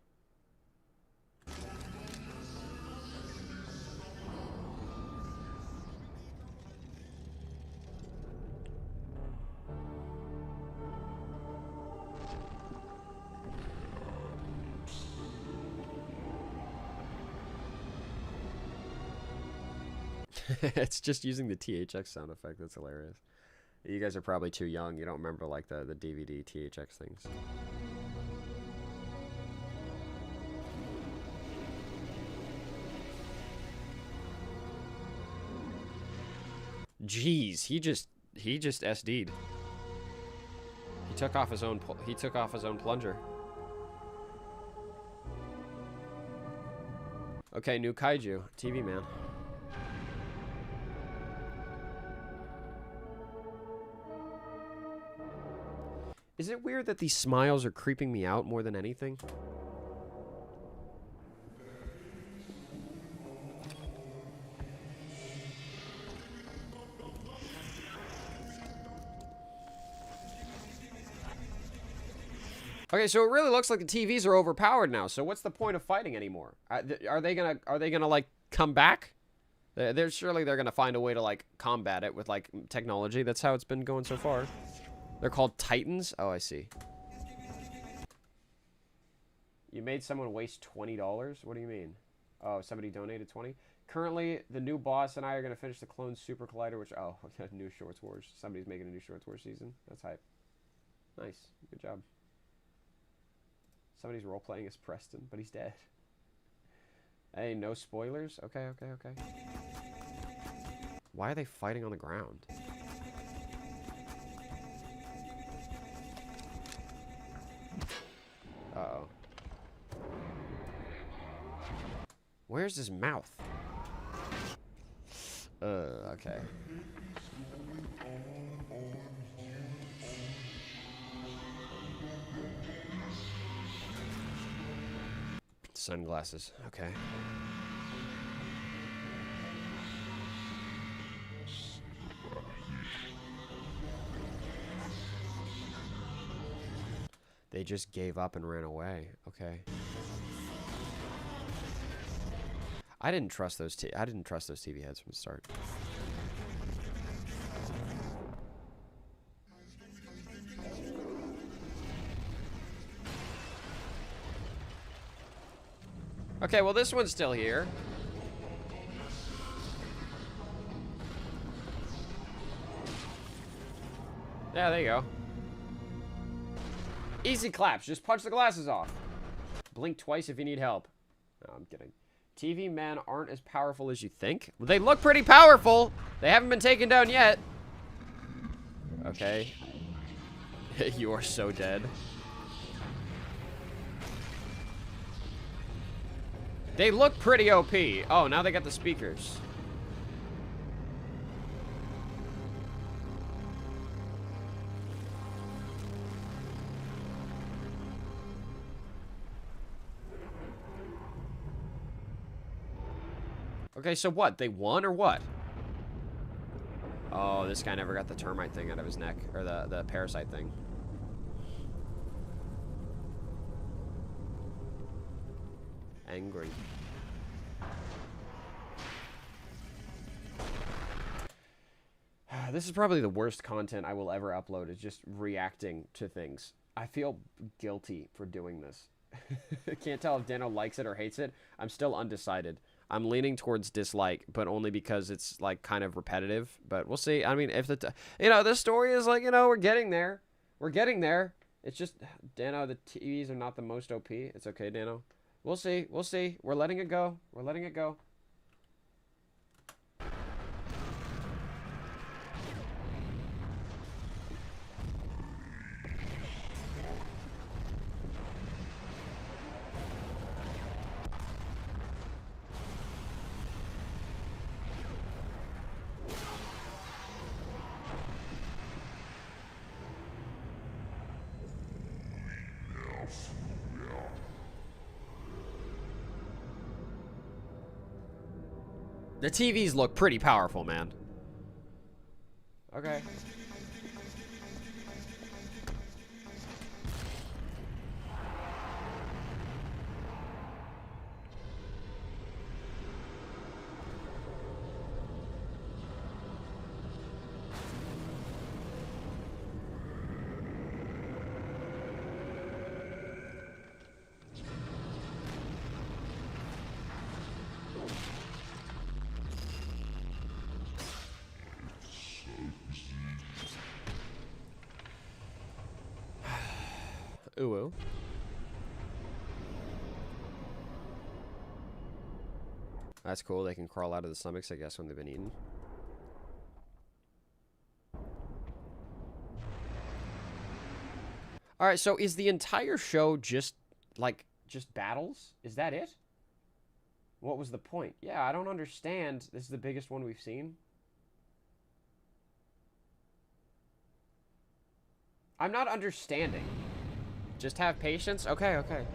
It's just using the THX sound effect. That's hilarious. You guys are probably too young. You don't remember, like, the DVD THX things. Jeez, he just SD'd. He took off his own plunger. Okay, new kaiju. TV man. Is it weird that these smiles are creeping me out more than anything? Okay, so it really looks like the TVs are overpowered now. So what's the point of fighting anymore? Are they gonna like come back? Surely they're gonna find a way to like combat it with like technology. That's how it's been going so far. They're called Titans? Oh, I see. You made someone waste $20? What do you mean? Oh, somebody donated 20? Currently, the new boss and I are going to finish the Clone Super Collider, which... Oh, new Shorts Wars. Somebody's making a new Shorts Wars season. That's hype. Nice. Good job. Somebody's role-playing as Preston, but he's dead. Hey, no spoilers? Okay, okay, okay. Why are they fighting on the ground? Uh-oh. Where's his mouth? Okay. Sunglasses. Okay. They just gave up and ran away. Okay. I didn't trust those TV heads from the start. Okay, well this one's still here. Yeah, there you go. Easy claps. Just punch the glasses off. Blink twice if you need help. No, I'm kidding. TV men aren't as powerful as you think. Well, they look pretty powerful. They haven't been taken down yet. Okay. You are so dead. They look pretty OP. Oh, now they got the speakers. Okay, so what? They won or what? Oh, this guy never got the termite thing out of his neck. Or the parasite thing. Angry. This is probably the worst content I will ever upload, is just reacting to things. I feel guilty for doing this. Can't tell if Danno likes it or hates it. I'm still undecided. I'm leaning towards dislike, but only because it's, like, kind of repetitive. But we'll see. I mean, if the... you know, this story is, like, you know, we're getting there. We're getting there. It's just, Danno, the TVs are not the most OP. It's okay, Danno. We'll see. We'll see. We're letting it go. We're letting it go. The TVs look pretty powerful, man. Okay. Ooh. That's cool. They can crawl out of the stomachs, I guess, when they've been eaten. Alright, so is the entire show just, like, just battles? Is that it? What was the point? Yeah, I don't understand. This is the biggest one we've seen. I'm not understanding. Just have patience? Okay, okay.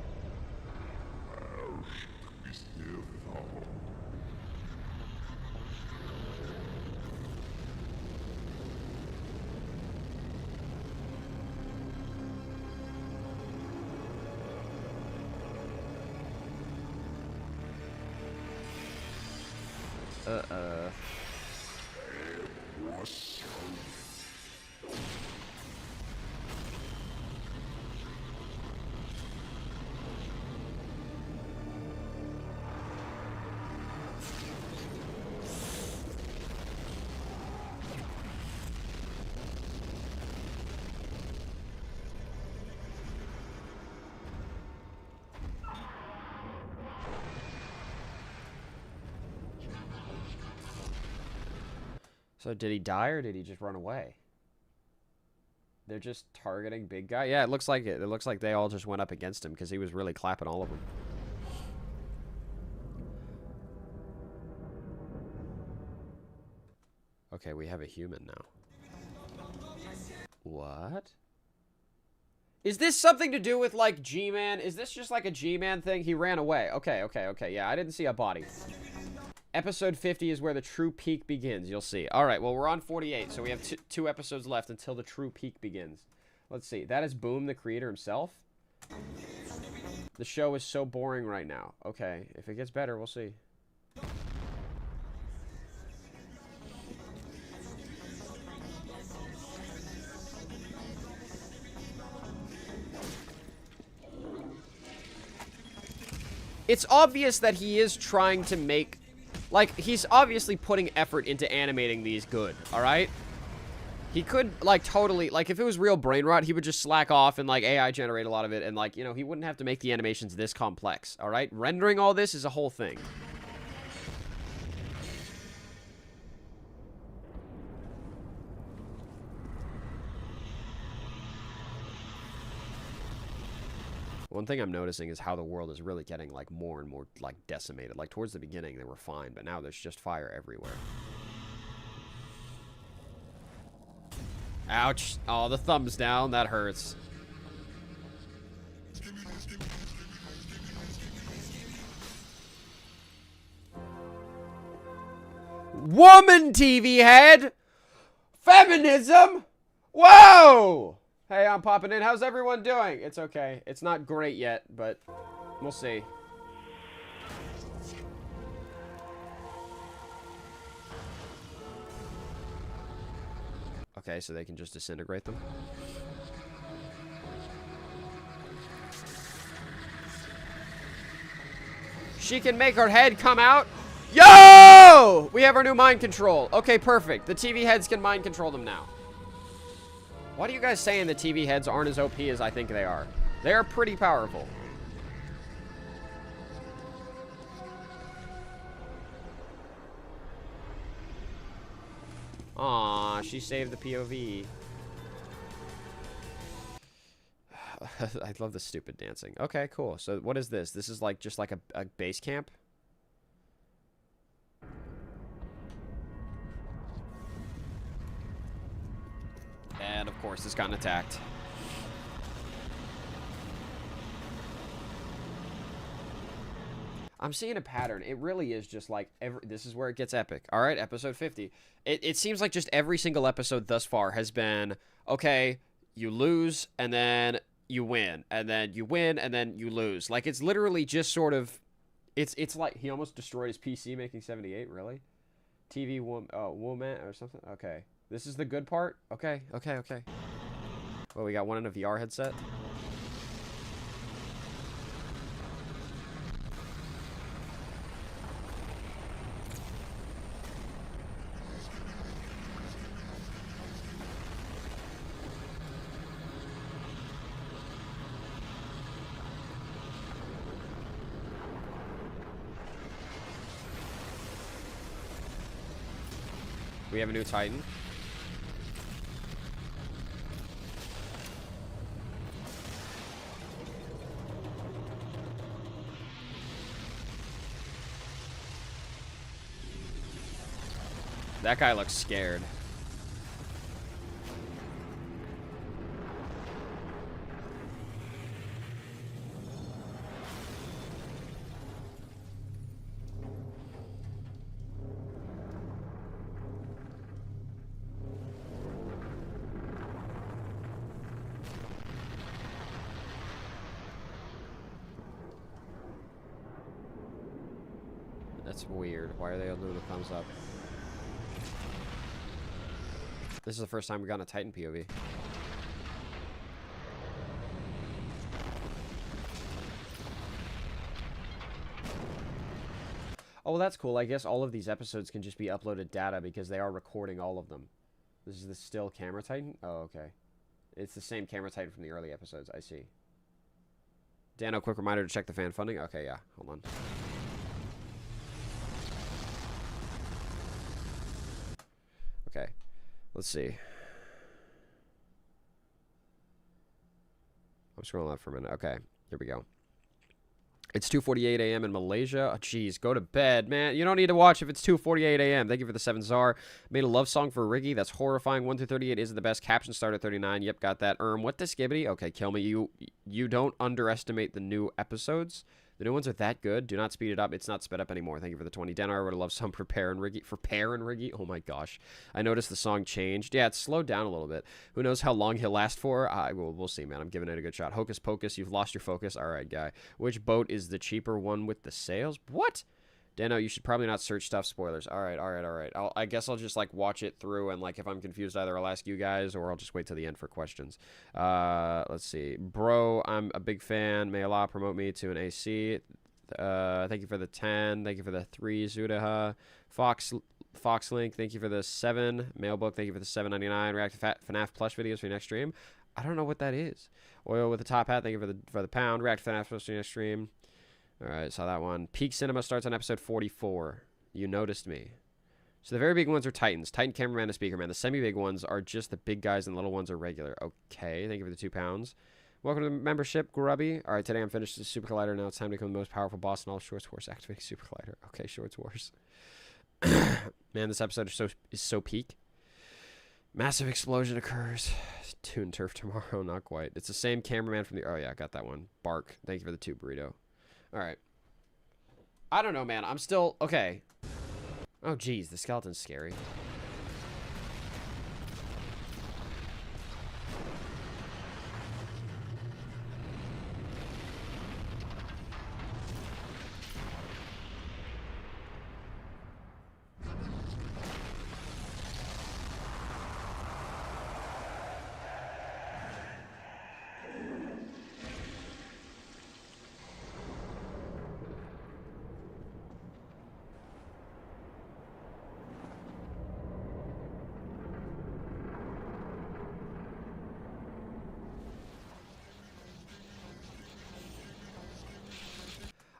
So did he die or did he just run away? They're just targeting big guy? Yeah, it looks like it. It looks like they all just went up against him because he was really clapping all of them. Okay, we have a human now. What? Is this something to do with, like, G-Man? Is this just like a G-Man thing? He ran away. Okay, okay, okay. Yeah, I didn't see a body. Episode 50 is where the true peak begins. You'll see. All right, well, we're on 48, so we have two episodes left until the true peak begins. Let's see. That is Boom, the creator himself. The show is so boring right now. Okay, if it gets better, we'll see. It's obvious that he is trying to make... like, he's obviously putting effort into animating these good, alright? He could, like, totally... like, if it was real brain rot, he would just slack off and, like, AI generate a lot of it. And, like, you know, he wouldn't have to make the animations this complex, alright? Rendering all this is a whole thing. One thing I'm noticing is how the world is really getting, like, more and more, like, decimated. Like, towards the beginning, they were fine, but now there's just fire everywhere. Ouch. Oh, the thumbs down. That hurts. Woman TV head! Feminism! Whoa! Hey, I'm popping in. How's everyone doing? It's okay. It's not great yet, but we'll see. Okay, so they can just disintegrate them. She can make her head come out. Yo! We have our new mind control. Okay, perfect. The TV heads can mind control them now. What are you guys saying the TV heads aren't as OP as I think they are? They're pretty powerful. Aw, she saved the POV. I love the stupid dancing. Okay, cool. So what is this? This is like just like a base camp? And of course, it's gotten attacked. I'm seeing a pattern. It really is just like this is where it gets epic. All right, episode 50. It seems like just every single episode thus far has been, okay, you lose and then you win, and then you win and then you lose. Like, it's literally just sort of, it's like he almost destroyed his PC making 78. Really? TV woman or something. Okay, this is the good part. Okay. Well, we got one in a VR headset. We have a new Titan. That guy looks scared. That's weird. Why are they doing a thumbs up? This is the first time we've gotten a Titan POV. Oh, well, that's cool. I guess all of these episodes can just be uploaded data because they are recording all of them. This is the still camera Titan? Oh, okay. It's the same camera Titan from the early episodes. I see. Danno, quick reminder to check the fan funding. Okay, yeah. Hold on. Okay. Let's see. I'm scrolling up for a minute. Okay. Here we go. It's 2:48 a.m. in Malaysia. Oh, jeez, go to bed, man. You don't need to watch if it's 2:48 a.m. Thank you for the 7 Czar. Made a love song for Riggy. That's horrifying. 1 through 38 isn't the best. Caption started at 39. Yep, got that. What the Skibidi? Okay, kill me. You don't underestimate the new episodes. The new ones are that good. Do not speed it up. It's not sped up anymore. Thank you for the 20. Danno, I would have loved some for Pear and Riggy. Oh my gosh. I noticed the song changed. Yeah, it's slowed down a little bit. Who knows how long he'll last for? We'll see, man. I'm giving it a good shot. Hocus Pocus, you've lost your focus. All right, guy. Which boat is the cheaper one with the sails? What? Danno, you should probably not search stuff. Spoilers. All right. I guess I'll just, like, watch it through, and, like, if I'm confused, either I'll ask you guys or I'll just wait till the end for questions. Let's see. Bro, I'm a big fan. May Allah promote me to an AC. Thank you for the 10. Thank you for the 3. Zudaha. Foxlink, thank you for the 7. Mailbook, thank you for the 7.99. React to FNAF plush videos for your next stream. I don't know what that is. Oil with the top hat, thank you for the pound. React to FNAF plush for your next stream. Alright, saw that one. Peak Cinema starts on episode 44. You noticed me. So the very big ones are Titans. Titan, Cameraman, and Speakerman. The semi-big ones are just the big guys, and the little ones are regular. Okay, thank you for the 2 pounds. Welcome to the membership, Grubby. All right, today I'm finished the Super Collider. Now it's time to become the most powerful boss in all Shorts Wars. Activating Super Collider. Okay, Shorts Wars. Man, this episode is so peak. Massive explosion occurs. Toon turf tomorrow. Not quite. It's the same cameraman from the... Oh, yeah, I got that one. Bark. Thank you for the 2 burrito. All right. I don't know, man. I'm still... Okay. Oh, geez. The skeleton's scary.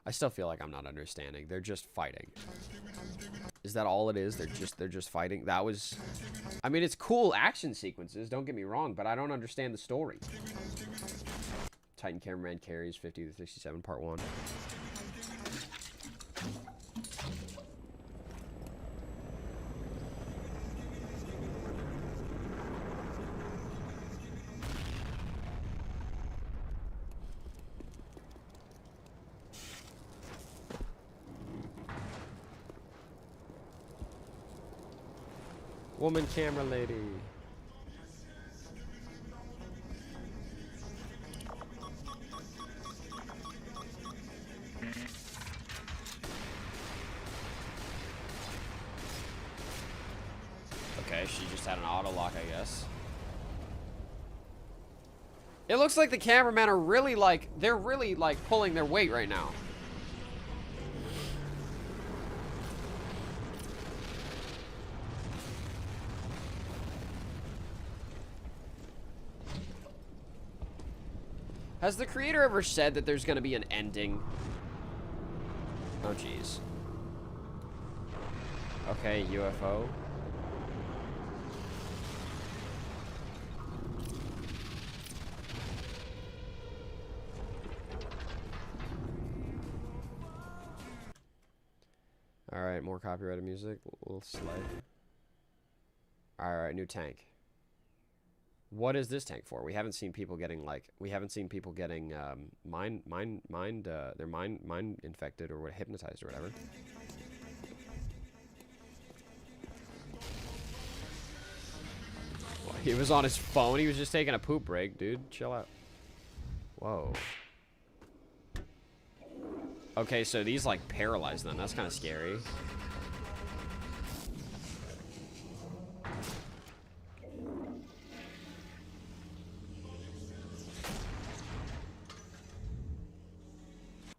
I still feel like I'm not understanding. They're just fighting. Is that all it is? They're just fighting. That was... I mean, it's cool action sequences, don't get me wrong, but I don't understand the story. Titan Cameraman Carries 50 to 67 Part 1. Woman camera lady. Okay, she just had an auto lock, I guess. It looks like the cameramen are really like, they're really like pulling their weight right now. Has the creator ever said that there's gonna be an ending? Oh, jeez. Okay, UFO. Alright, more copyrighted music. A little slide. Alright, new tank. What is this tank for? We haven't seen people getting like mind infected or what, hypnotized or whatever. Well, he was on his phone. He was just taking a poop break, dude. Chill out. Whoa. Okay, so these like paralyze them. That's kind of scary.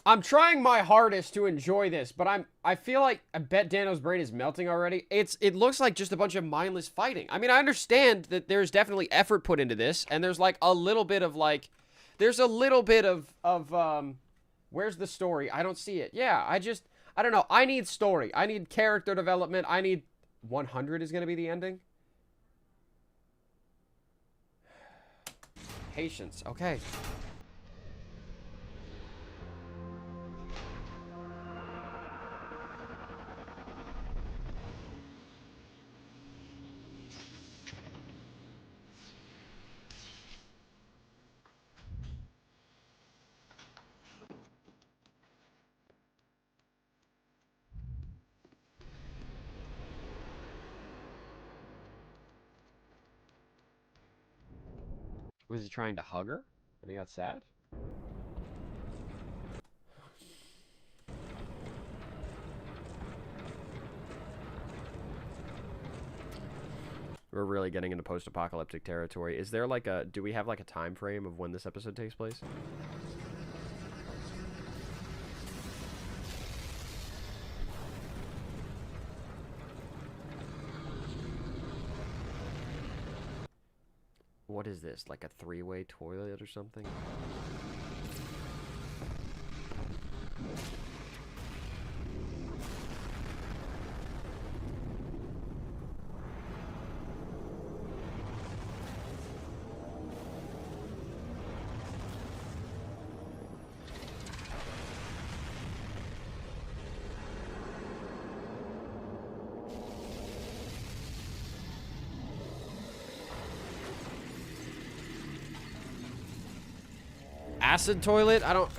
I'm trying my hardest to enjoy this, but I feel like I bet Danno's brain is melting already. It looks like just a bunch of mindless fighting. I mean, I understand that there's definitely effort put into this, and there's like a little bit of like, there's a little bit of where's the story? I don't see it. Yeah, I don't know. I need story. I need character development. I need 100 is going to be the ending. Patience. Okay. Was he trying to hug her? And he got sad? We're really getting into post-apocalyptic territory. Is there like a... Do we have like a time frame of when this episode takes place? What is this? Like a three-way toilet or something? Acid toilet? I don't...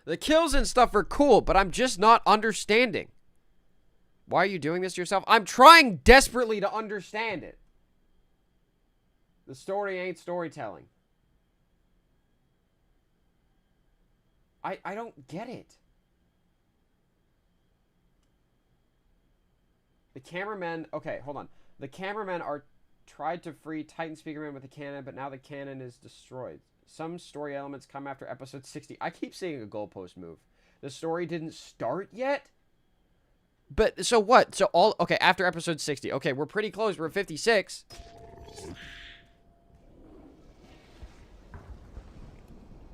The kills and stuff are cool, but I'm just not understanding. Why are you doing this to yourself? I'm trying desperately to understand it. The story ain't storytelling. I don't get it. The cameramen... Okay, hold on. The cameramen are tried to free Titan Speakerman with a cannon, but now the cannon is destroyed. Some story elements come after episode 60. I keep seeing a goalpost move. The story didn't start yet? But, so what? So all... Okay, after episode 60. Okay, we're pretty close. We're at 56.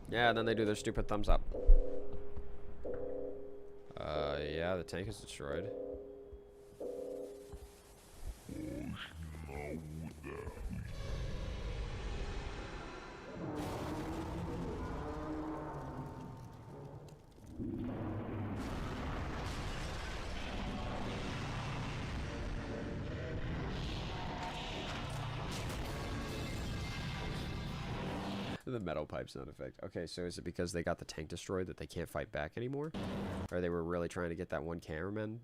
Yeah, and then they do their stupid thumbs up. Yeah, the tank is destroyed. The metal pipe sound effect. Okay, so is it because they got the tank destroyed that they can't fight back anymore? Or they were really trying to get that one cameraman?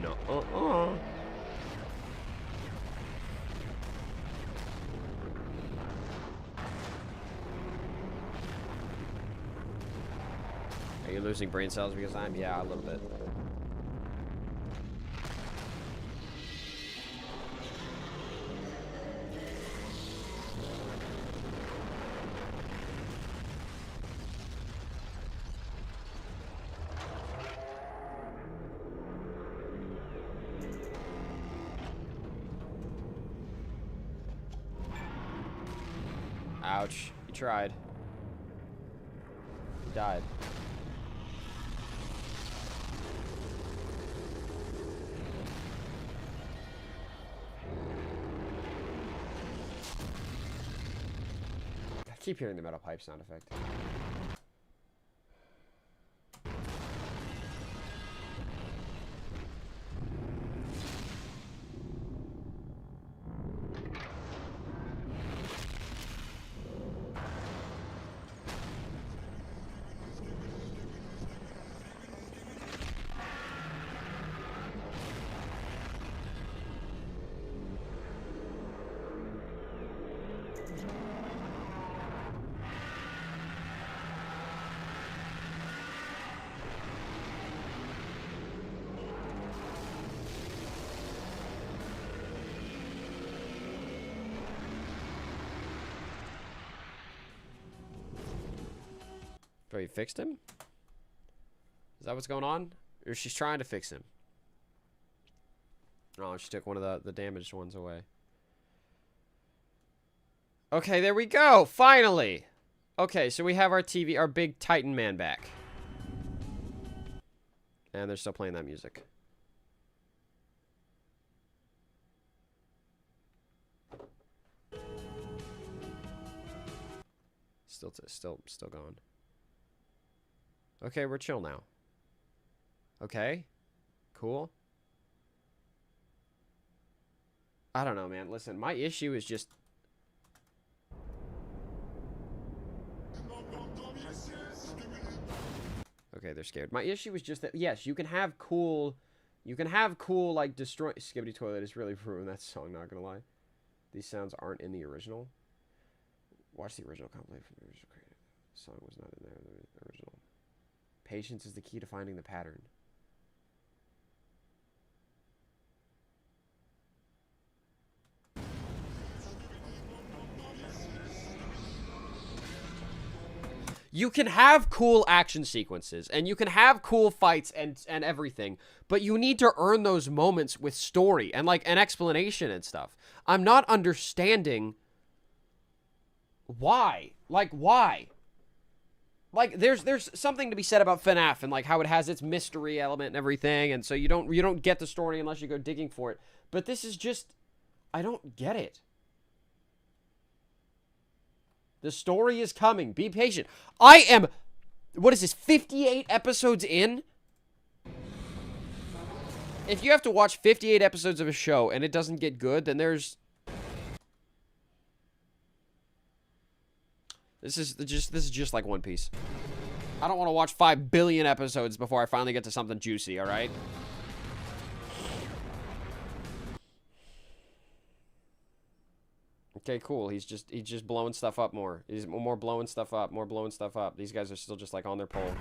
No. Are you losing brain cells because I'm? Yeah, a little bit. Ouch. He tried. He died. I keep hearing the metal pipe sound effect. Oh, you fixed him? Is that what's going on? Or she's trying to fix him? Oh, she took one of the damaged ones away. Okay, there we go! Finally! Okay, so we have our TV, our big Titan man back. And they're still playing that music. Still going. Okay, we're chill now. Okay. Cool. I don't know, man. Listen, my issue is just... Okay, they're scared. My issue is just that, yes, you can have cool, like, destroy... Skibidi Toilet is really ruined that song, not gonna lie. These sounds aren't in the original. Watch the original compilation from the original creator. The song was not in there, the original. Patience is the key to finding the pattern. You can have cool action sequences, and you can have cool fights and everything, but you need to earn those moments with story and, like, an explanation and stuff. I'm not understanding why. Like, why? Like, there's something to be said about FNAF and, like, how it has its mystery element and everything, and so you don't get the story unless you go digging for it. But this is just, I don't get it. The story is coming. Be patient. I am, what is this, 58 episodes in? If you have to watch 58 episodes of a show and it doesn't get good, then there's... This is just like One Piece. I don't want to watch 5 billion episodes before I finally get to something juicy, alright? Okay, cool. He's just blowing stuff up more. He's more blowing stuff up, more blowing stuff up. These guys are still just like on their pole.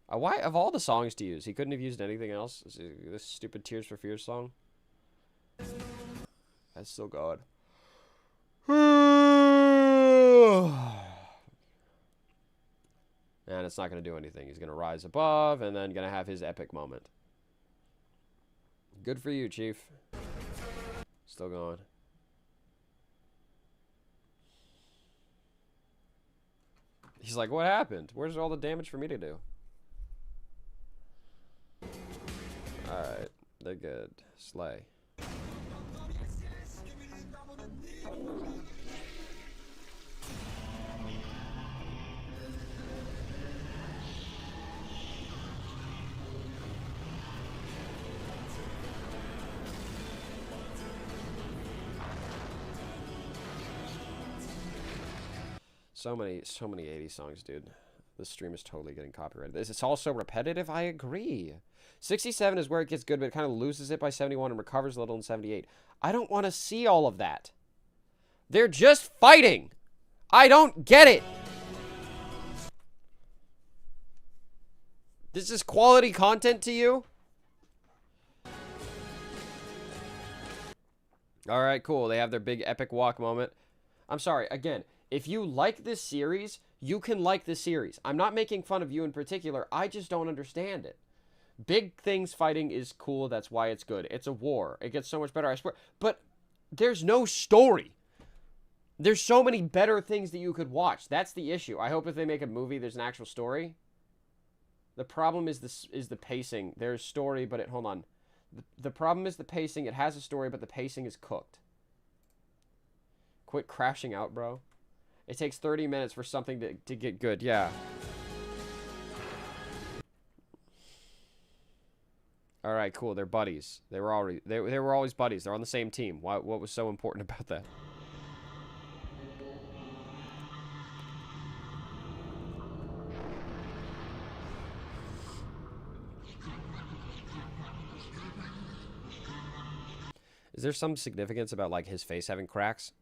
Why, of all the songs to use, he couldn't have used anything else? This stupid Tears for Fears song? That's still God. And it's not going to do anything. He's going to rise above and then going to have his epic moment. Good for you, Chief. Still going. He's like, what happened? Where's all the damage for me to do? Alright. They're good. Slay. So many 80s songs, dude. This stream is totally getting copyrighted. It's also repetitive. I agree. 67 is where it gets good, but it kind of loses it by 71 and recovers a little in 78. I don't want to see all of that. They're just fighting. I don't get it. This is quality content to you? All right, cool. They have their big epic walk moment. I'm sorry, again. If you like this series, you can like this series. I'm not making fun of you in particular. I just don't understand it. Big things fighting is cool. That's why it's good. It's a war. It gets so much better, I swear. But there's no story. There's so many better things that you could watch. That's the issue. I hope if they make a movie, there's an actual story. The problem is the pacing. There's story, but hold on. The problem is the pacing. It has a story, but the pacing is cooked. Quit crashing out, bro. It takes 30 minutes for something to get good. Yeah. All right, cool. They're buddies. They were always buddies. They're on the same team. What was so important about that? Is there some significance about, like, his face having cracks?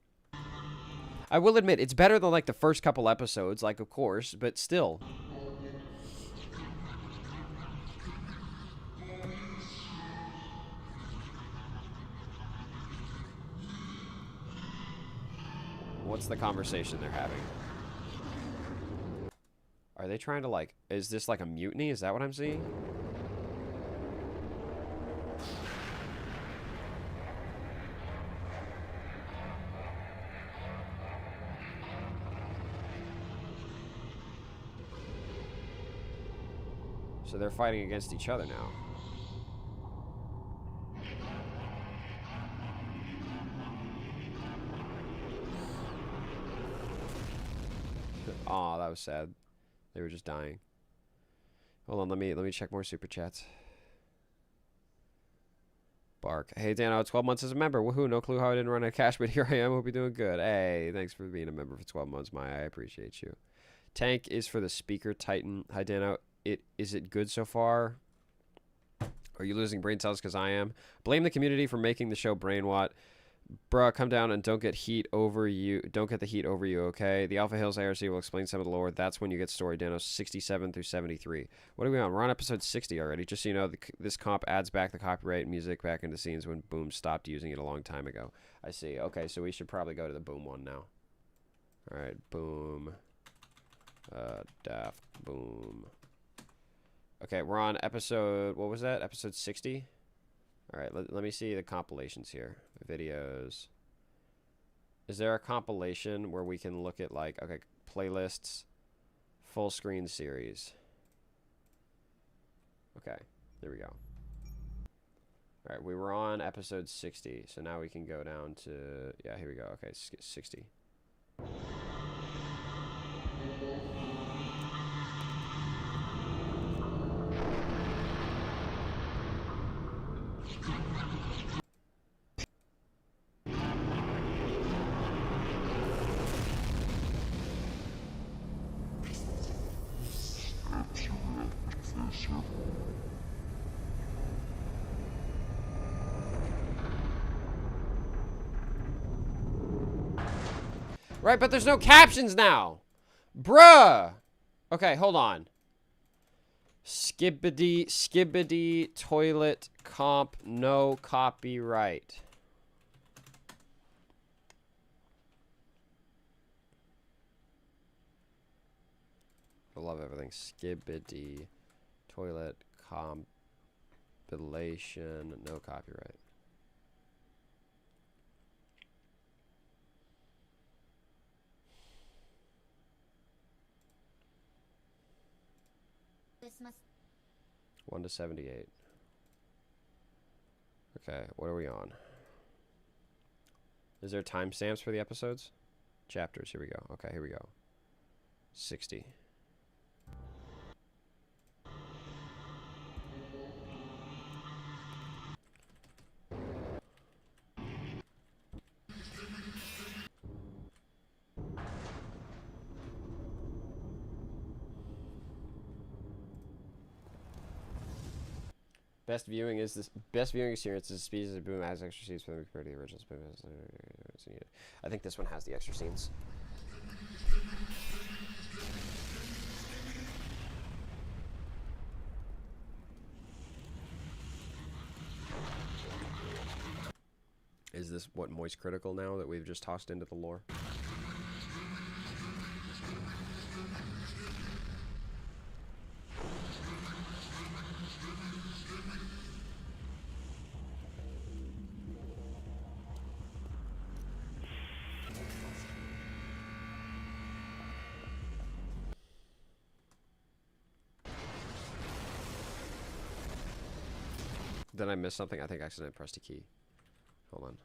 I will admit, it's better than, like, the first couple episodes, like, of course, but still. What's the conversation they're having? Are they trying to, like, is this, like, a mutiny? Is that what I'm seeing? So they're fighting against each other now. Aw, that was sad. They were just dying. Hold on, let me check more super chats. Bark. Hey, Danno, 12 months as a member. Woohoo, no clue how I didn't run out of cash, but here I am. Hope you're doing good. Hey, thanks for being a member for 12 months, Maya. I appreciate you. Tank is for the speaker Titan. Hi, Danno. Is it good so far? Are you losing brain cells? Because I am. Blame the community for making the show brain rot. Bruh, come down and don't get heat over you. Don't get the heat over you, okay? The Alpha Hills IRC will explain some of the lore. That's when you get story, Danno. 67 through 73. What are we on? We're on episode 60 already. Just so you know, this comp adds back the copyright music back into scenes when Boom stopped using it a long time ago. I see. Okay, so we should probably go to the Boom one now. Alright, boom. Daft, boom. Okay, we're on episode, what was that? Episode 60? Alright, let me see the compilations here. Videos. Is there a compilation where we can look at, like, okay, playlists, full screen series? Okay, there we go. Alright, we were on episode 60, so now we can go down to, yeah, here we go. Okay, 60. Right, but there's no captions now. Bruh. Okay, hold on. Skibidi, toilet, comp, no copyright. I love everything. Skibidi, toilet, compilation, no copyright. Christmas. 1 to 78. Okay, what are we on? Is there timestamps for the episodes? Chapters, here we go. Okay, here we go. 60. Best viewing experience is speeds of boom has extra scenes for them compared to the original boom. I think this one has the extra scenes. Is this what moist critical now that we've just tossed into the lore? Did I miss something? I think I accidentally pressed a key. Hold on.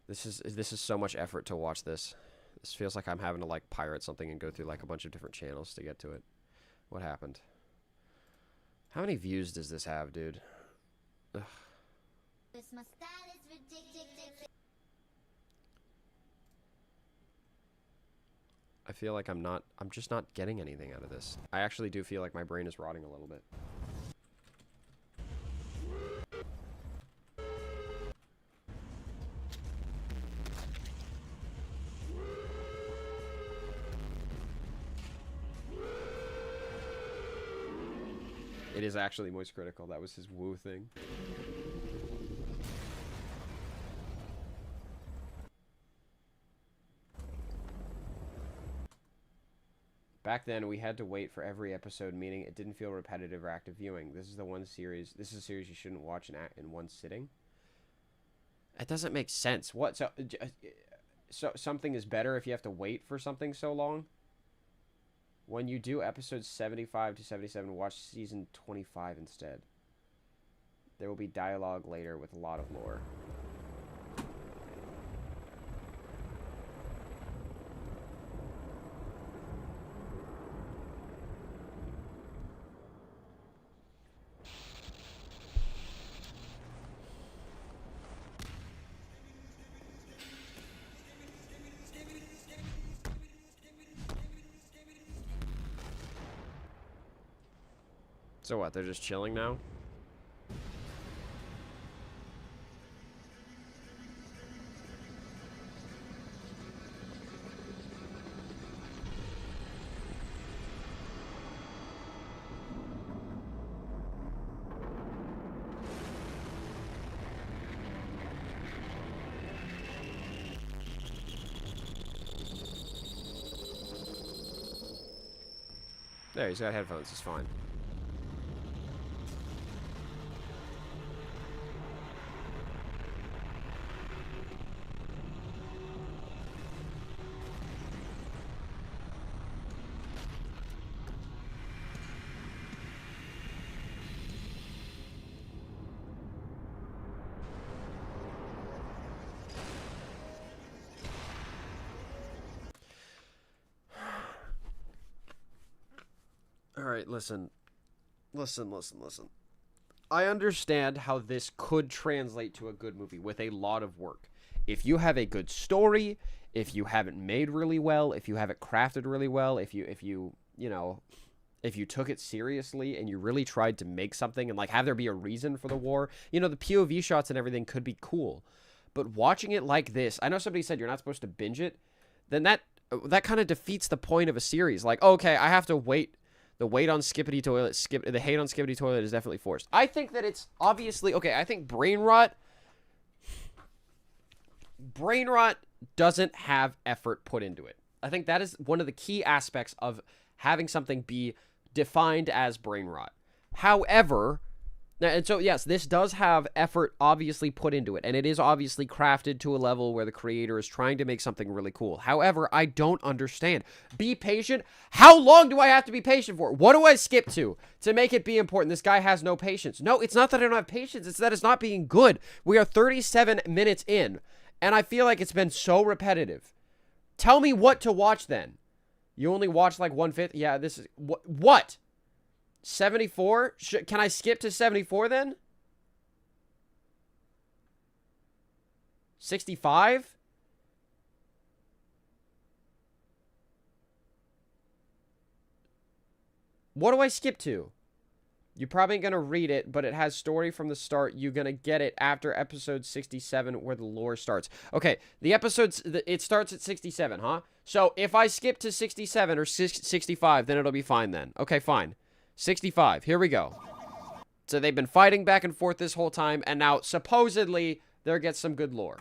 This is so much effort to watch this. This feels like I'm having to like pirate something and go through like a bunch of different channels to get to it. What happened? How many views does this have, dude? Ugh. I feel like I'm just not getting anything out of this. I actually do feel like my brain is rotting a little bit. It is actually moist critical. That was his woo thing. Back then, we had to wait for every episode, meaning it didn't feel repetitive or active viewing. This is a series you shouldn't watch in one sitting. It doesn't make sense. What? So something is better if you have to wait for something so long? When you do episodes 75 to 77, watch season 25 instead. There will be dialogue later with a lot of lore. So what, they're just chilling now? There, he's got headphones. He's fine. Alright, listen. Listen. I understand how this could translate to a good movie with a lot of work. If you have a good story, if you have it made really well, if you have it crafted really well, if you took it seriously and you really tried to make something and like have there be a reason for the war, the POV shots and everything could be cool. But watching it like this, I know somebody said you're not supposed to binge it, then that kind of defeats the point of a series. Like, okay, I have to wait. The wait on Skibidi Toilet, the hate on Skibidi Toilet is definitely forced. I think that it's obviously, okay, I think brain rot doesn't have effort put into it. I think that is one of the key aspects of having something be defined as brain rot. However, and so yes, this does have effort obviously put into it, and it is obviously crafted to a level where the creator is trying to make something really cool. However, I don't understand. Be patient? How long do I have to be patient for? What do I skip to make it be important? This guy has no patience. No, it's not that I don't have patience. It's that it's not being good. We are 37 minutes in, and I feel like it's been so repetitive. Tell me what to watch then. You only watch like 1/5? Yeah, this is... What? 74? Can I skip to 74 then? 65? What do I skip to? You're probably going to read it, but it has story from the start. You're going to get it after episode 67 where the lore starts. Okay, the episodes, it starts at 67, huh? So if I skip to 67 or 65, then it'll be fine then. Okay, fine. 65. Here we go. So they've been fighting back and forth this whole time, and now supposedly there gets some good lore.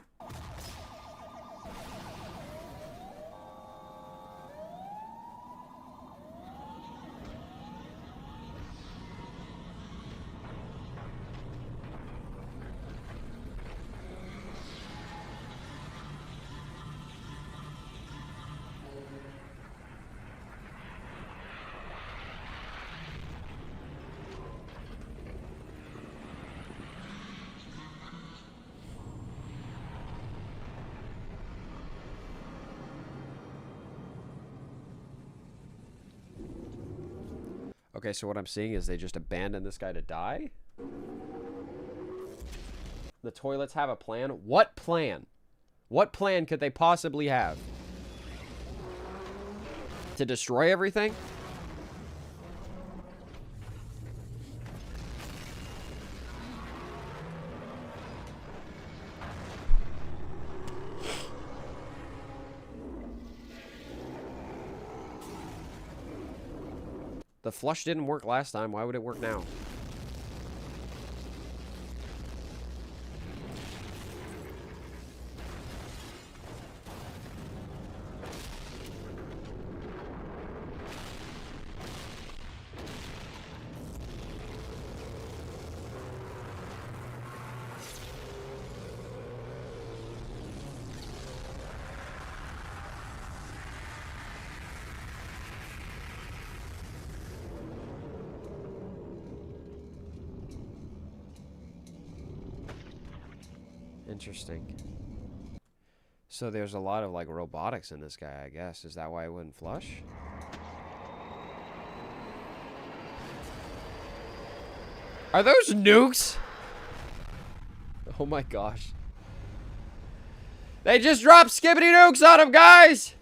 Okay, so what I'm seeing is they just abandoned this guy to die? The toilets have a plan? What plan? What plan could they possibly have? To destroy everything? The flush didn't work last time. Why would it work now? Interesting. So there's a lot of like robotics in this guy, I guess. Is that why it wouldn't flush? Are those nukes? Oh my gosh. They just dropped Skibidi nukes on him, guys!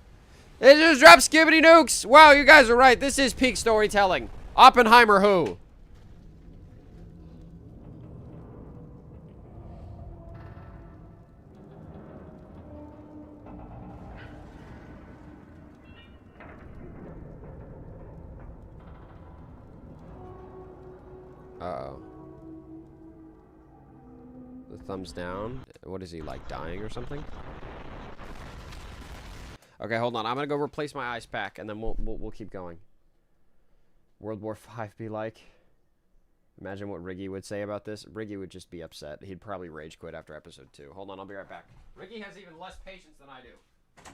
They just dropped Skibidi nukes! Wow, you guys are right. This is peak storytelling. Oppenheimer who? Uh-oh. The thumbs down. What is he, like, dying or something? Okay, hold on. I'm gonna go replace my ice pack, and then we'll keep going. World War V be like? Imagine what Riggy would say about this. Riggy would just be upset. He'd probably rage quit after episode 2. Hold on, I'll be right back. Riggy has even less patience than I do.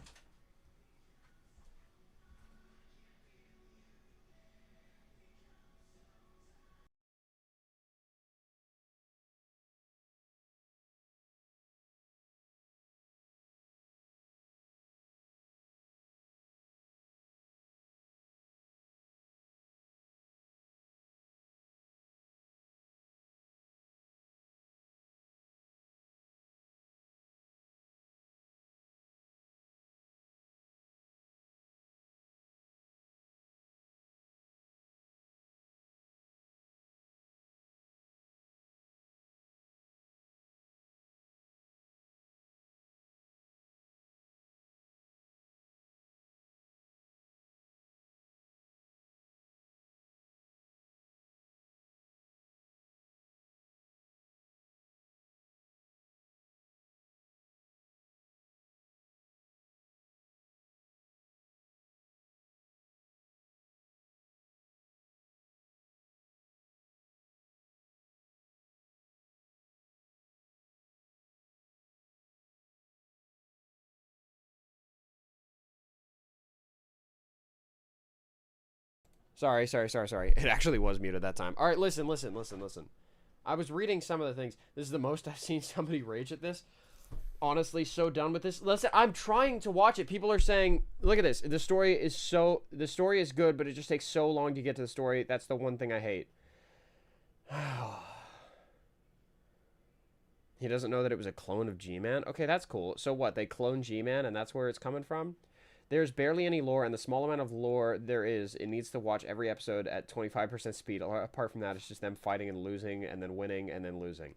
Sorry. It actually was muted that time. All right, listen. I was reading some of the things. This is the most I've seen somebody rage at this. Honestly, so done with this. Listen, I'm trying to watch it. People are saying, look at this. The story is good, but it just takes so long to get to the story. That's the one thing I hate. He doesn't know that it was a clone of G-Man? Okay, that's cool. So what, they clone G-Man and that's where it's coming from? There's barely any lore, and the small amount of lore there is, it needs to watch every episode at 25% speed. Apart from that, it's just them fighting and losing, and then winning, and then losing.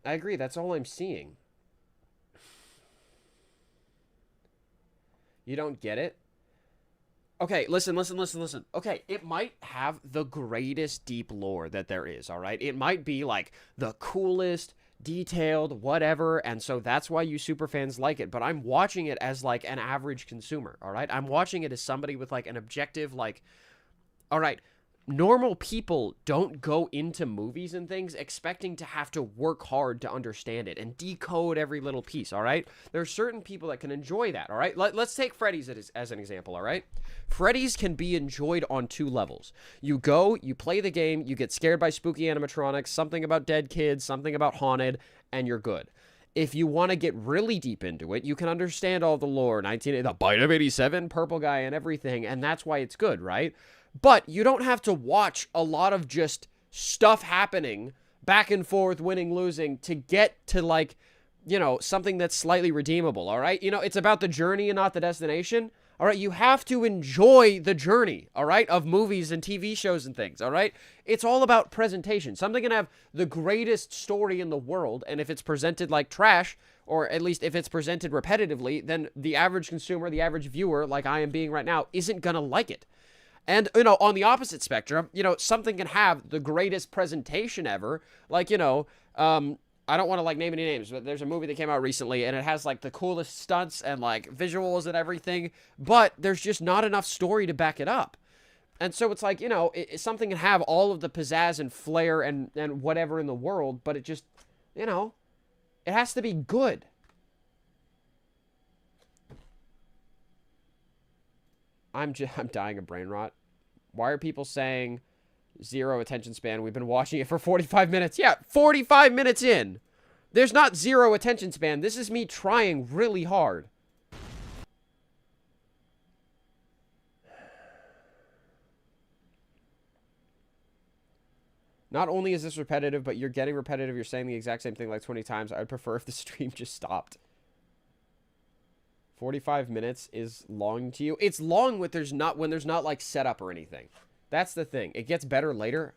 I agree, that's all I'm seeing. You don't get it? Okay, listen. Okay, it might have the greatest deep lore that there is, all right? It might be, like, the coolest, detailed, whatever, and so that's why you superfans like it, but I'm watching it as, like, an average consumer, all right? I'm watching it as somebody with, like, an objective, like, all right, normal people don't go into movies and things expecting to have to work hard to understand it and decode every little piece, all right? There are certain people that can enjoy that, all right? Let's take Freddy's as an example, all right? Freddy's can be enjoyed on 2 levels. You go, you play the game, you get scared by spooky animatronics, something about dead kids, something about haunted, and you're good. If you want to get really deep into it, you can understand all the lore, the Bite of 87, Purple Guy, and everything, and that's why it's good, right? But you don't have to watch a lot of just stuff happening, back and forth, winning, losing, to get to, like, you know, something that's slightly redeemable, all right? You know, it's about the journey and not the destination, all right? You have to enjoy the journey, all right, of movies and TV shows and things, all right? It's all about presentation. Something can have the greatest story in the world, and if it's presented like trash, or at least if it's presented repetitively, then the average consumer, the average viewer, like I am being right now, isn't gonna like it. And, you know, on the opposite spectrum, you know, something can have the greatest presentation ever. Like, you know, I don't want to, like, name any names, but there's a movie that came out recently, and it has, like, the coolest stunts and, like, visuals and everything, but there's just not enough story to back it up. And so it's like, you know, something can have all of the pizzazz and flair and whatever in the world, but it just, you know, it has to be good. I'm dying of brain rot. Why are people saying 0 attention span? We've been watching it for 45 minutes. Yeah, 45 minutes in. There's not 0 attention span. This is me trying really hard. Not only is this repetitive, but you're getting repetitive. You're saying the exact same thing like 20 times. I'd prefer if the stream just stopped. 45 minutes is long to you. It's long when there's not like setup or anything. That's the thing. It gets better later.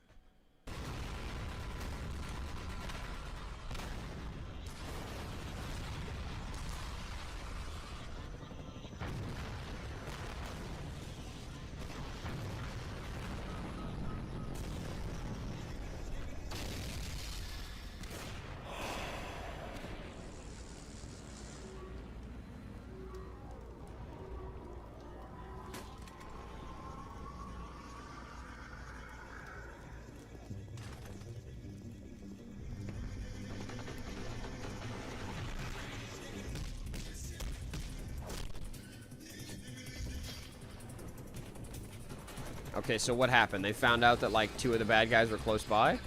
Okay, so what happened? They found out that, like, 2 of the bad guys were close by?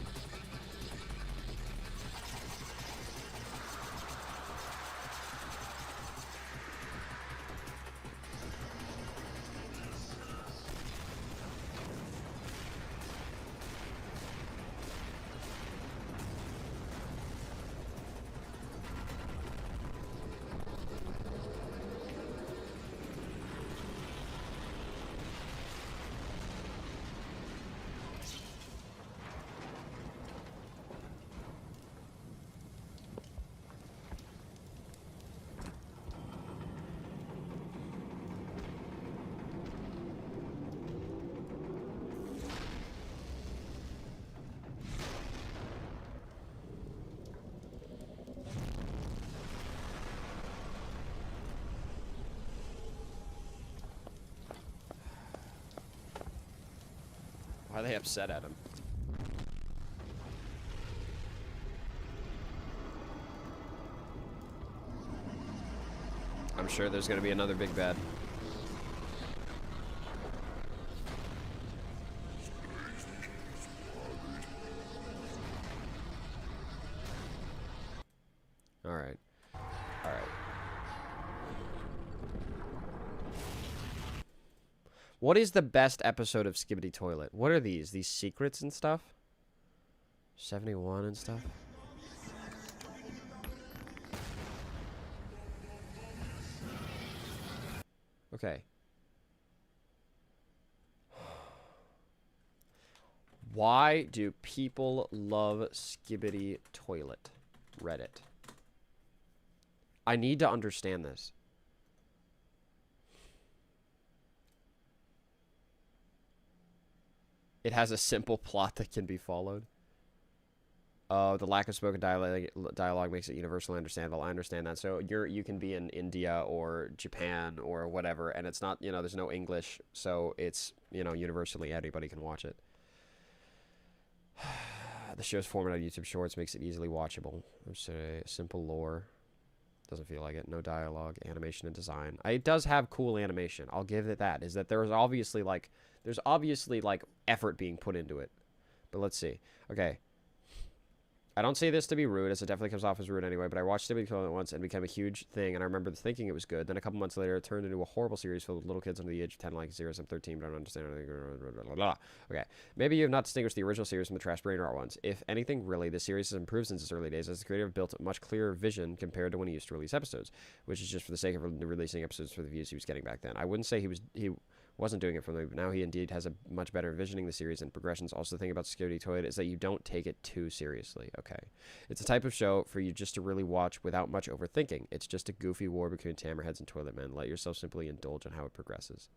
Why are they upset at him? I'm sure there's gonna be another big bad. Alright. Alright. What is the best episode of Skibidi Toilet? What are these? These secrets and stuff? 71 and stuff? Okay. Why do people love Skibidi Toilet? Reddit. I need to understand this. It has a simple plot that can be followed. The lack of spoken dialogue makes it universally understandable. I understand that. So you can be in India or Japan or whatever, and it's not, there's no English, so it's, universally anybody can watch it. The show's format on YouTube Shorts makes it easily watchable. There's a simple lore. Doesn't feel like it. No dialogue, animation, and design. It does have cool animation. I'll give it that. Is that there's obviously effort being put into it. But let's see. Okay. I don't say this to be rude, as it definitely comes off as rude anyway, but I watched Skibidi Toilet once and became a huge thing, and I remember thinking it was good. Then a couple months later, it turned into a horrible series filled with little kids under the age of 10, like 0, some 13, but I don't understand anything. Blah, blah, blah. Okay. Maybe you have not distinguished the original series from the trash brain rot ones. If anything, really, the series has improved since its early days, as the creator built a much clearer vision compared to when he used to release episodes, which is just for the sake of releasing episodes for the views he was getting back then. I wouldn't say he wasn't doing it for me, but now he indeed has a much better envisioning the series and progressions. Also, the thing about Skibidi Toilet is that you don't take it too seriously. Okay. It's a type of show for you just to really watch without much overthinking. It's just a goofy war between Tammerheads and Toilet Men. Let yourself simply indulge in how it progresses.